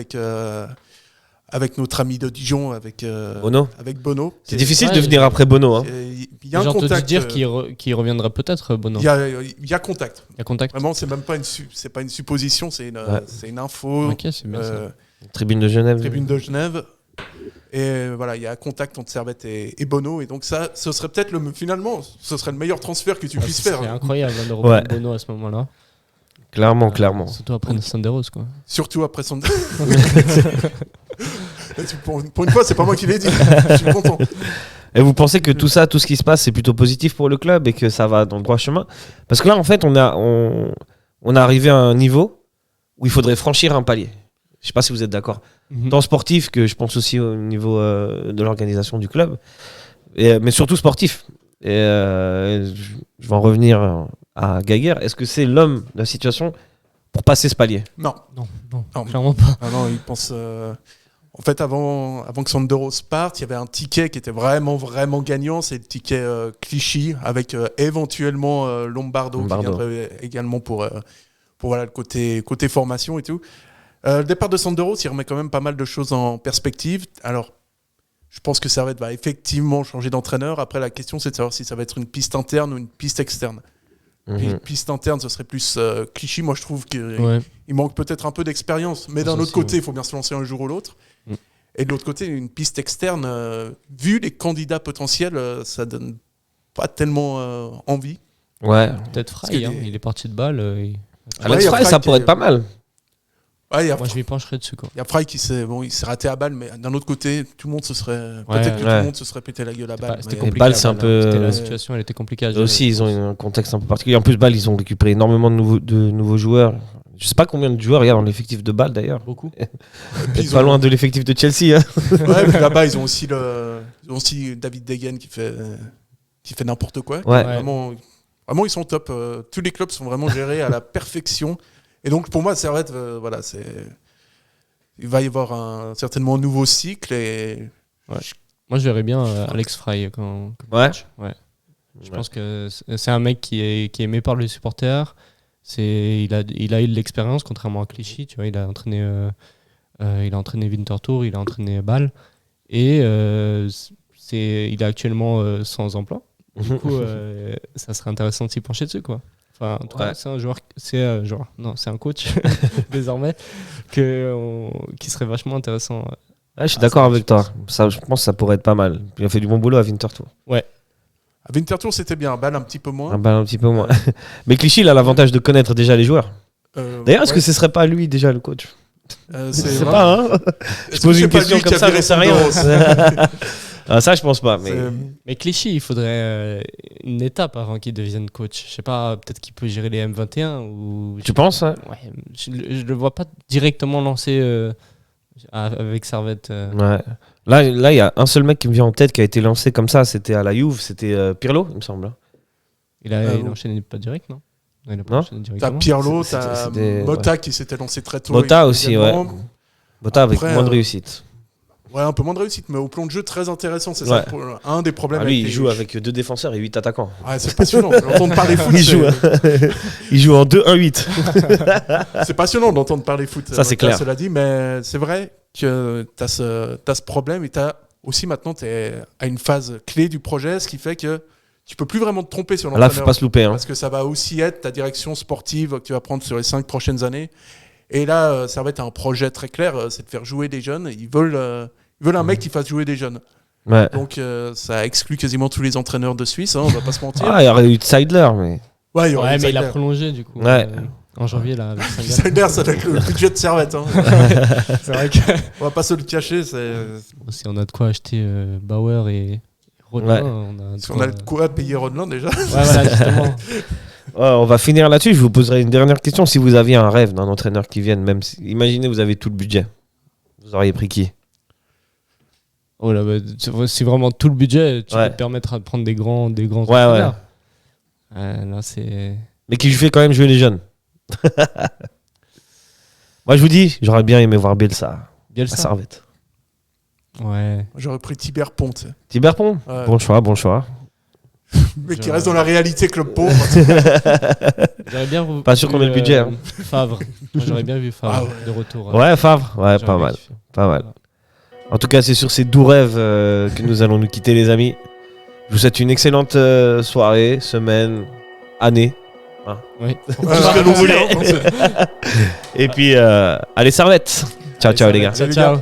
avec notre ami de Dijon, avec Bono. C'est difficile de venir après Bono. Hein. Il y a un contact. Dire qu'il reviendrait peut-être, Bono. Il y a contact. Il y a contact. Vraiment, c'est même pas une supposition, c'est une info. Ok, c'est bien ça. Tribune de Genève. Tribune de Genève. Et voilà, il y a contact entre Servette et Bono. Et donc ça, ce serait peut-être finalement, ce serait le meilleur transfert que tu puisses faire. C'est incroyable de reprendre Bono à ce moment-là. Clairement. Surtout après Sanderos, quoi. Surtout après Sanderos. Pour une fois, c'est pas moi qui l'ai dit. Je suis content. Et vous pensez que tout ce qui se passe, c'est plutôt positif pour le club et que ça va dans le droit chemin? Parce que là, en fait, on est arrivé à un niveau où il faudrait franchir un palier. Je sais pas si vous êtes d'accord. Tant sportif que je pense aussi au niveau de l'organisation du club, mais surtout sportif. Et je vais en revenir à Gaguerre. Est-ce que c'est l'homme de la situation pour passer ce palier? Non, clairement pas. Ah non, il pense. En fait, avant que Sanderos parte, il y avait un ticket qui était vraiment, vraiment gagnant. C'est le ticket Clichy, avec éventuellement Lombardo qui viendrait également pour voilà, le côté formation et tout. Le départ de Sanderos, il remet quand même pas mal de choses en perspective. Alors, je pense que Servette va effectivement changer d'entraîneur. Après, la question, c'est de savoir si ça va être une piste interne ou une piste externe. Une piste interne, ce serait plus Clichy. Moi, je trouve qu'il manque peut-être un peu d'expérience. Mais d'un autre côté, il faut bien se lancer un jour ou l'autre. Et de l'autre côté, une piste externe, vu les candidats potentiels, ça donne pas tellement envie. Ouais. Peut-être Fry, il est parti de Bâle. Alex Fry, ça pourrait être pas mal. Ouais, moi, je m'y pencherais dessus. Il y a Fry qui s'est raté à Bâle, mais d'un autre côté, tout le monde se serait tout le monde se serait pété la gueule à Bâle. C'était compliqué. C'est un peu. La situation, elle était compliquée à gérer. Aussi, ils ont un contexte un peu particulier. En plus, Bâle, ils ont récupéré énormément de nouveaux joueurs. Je sais pas combien de joueurs il y a dans l'effectif de Bâle d'ailleurs. Beaucoup. Pas loin de l'effectif de Chelsea. Hein. Ouais, puis là-bas, ils ont aussi David Degen qui fait n'importe quoi. Ouais. Vraiment, ils sont top. Tous les clubs sont vraiment gérés à la perfection. Et donc, pour moi, Servette, voilà, il va y avoir certainement un nouveau cycle. Et moi, je verrais bien Alex Fry comme coach. Ouais. Je pense que c'est un mec qui est aimé par les supporters. Il a eu de l'expérience, contrairement à Clichy. Tu vois, il a entraîné Winterthur, il a entraîné Bâle. Et il est actuellement sans emploi. Du coup, ça serait intéressant de s'y pencher dessus, quoi. Enfin, en tout cas, c'est un coach désormais qui serait vachement intéressant. Je suis d'accord avec toi. Ça, je pense que ça pourrait être pas mal. Il a fait du bon boulot à Winterthur. Ouais. À Winterthur, c'était bien. À Bâle, un petit peu moins. Un petit peu moins. Mais Clichy, il a l'avantage de connaître déjà les joueurs. D'ailleurs, est-ce que ce serait pas lui déjà le coach? Je sais vrai. pas, hein. Je pose une question comme ça, j'en sais rien. Ah, ça, je pense pas. Mais Clichy, il faudrait une étape avant qu'il devienne coach. Je sais pas, peut-être qu'il peut gérer les M21 ou. Tu penses hein? Ouais, je le vois pas directement lancer avec Servette. Ouais. Là, il y a un seul mec qui me vient en tête qui a été lancé comme ça. C'était à la Juve, c'était Pirlo, il me semble. Il enchaîné pas direct, non? Il a pas enchaîné T'as directement. Pirlo, t'as Mota qui s'était lancé très tôt. Mota aussi, ouais. Mota avec Après, moins de réussite. Ouais, un peu moins de réussite, mais au plan de jeu très intéressant. C'est Ouais. ça un des problèmes. Lui, il joue avec 2 défenseurs et 8 attaquants. Ouais, c'est passionnant d'entendre parler foot. Il joue en 2-1-8. C'est passionnant d'entendre parler foot. Ça, c'est clair. Cela dit, mais c'est vrai que t'as ce problème et t'as aussi maintenant, t'es à une phase clé du projet, ce qui fait que tu peux plus vraiment te tromper sur l'entraîneur. Là, faut pas se louper. Hein. Parce que ça va aussi être ta direction sportive que tu vas prendre sur les 5 prochaines années. Et là, Servette a un projet très clair, c'est de faire jouer des jeunes. Ils veulent un mec qui fasse jouer des jeunes. Ouais. Donc ça exclut quasiment tous les entraîneurs de Suisse, on va pas se mentir. Ah, il y aurait eu Seidler, mais. Ouais, mais il a prolongé du coup. Ouais. En janvier là. Avec Seidler, ça doit être le budget de Servette. Hein. C'est vrai que on va pas se le cacher. Si on a de quoi acheter Bauer et Rodelin, on a de quoi payer Rodelin déjà. Ouais, voilà, justement. Ouais, on va finir là-dessus. Je vous poserai une dernière question. Si vous aviez un rêve d'un entraîneur qui vienne, même si... imaginez vous avez tout le budget, vous auriez pris qui? Oh là, si vraiment tout le budget, tu peux te permettre de prendre des grands entraîneurs. Là, c'est. Mais qui fait quand même jouer les jeunes. Moi, je vous dis, j'aurais bien aimé voir Bielsa. À Servette. Ouais. J'aurais pris Thibert Pont. Thibert Pont. Ouais. Bon choix. Mais qui reste dans la réalité club pauvre. J'aurais bien pas sûr qu'on ait le budget. Hein. Favre. Moi, j'aurais bien vu Favre de retour. Ouais, Favre. Ouais, pas mal. Pas mal. En tout cas, c'est sur ces doux rêves que nous allons nous quitter, les amis. Je vous souhaite une excellente soirée, semaine, année. Hein. Oui. Tout ce que vous voulez. Et puis, allez, Servette. Ciao, les gars. Ciao.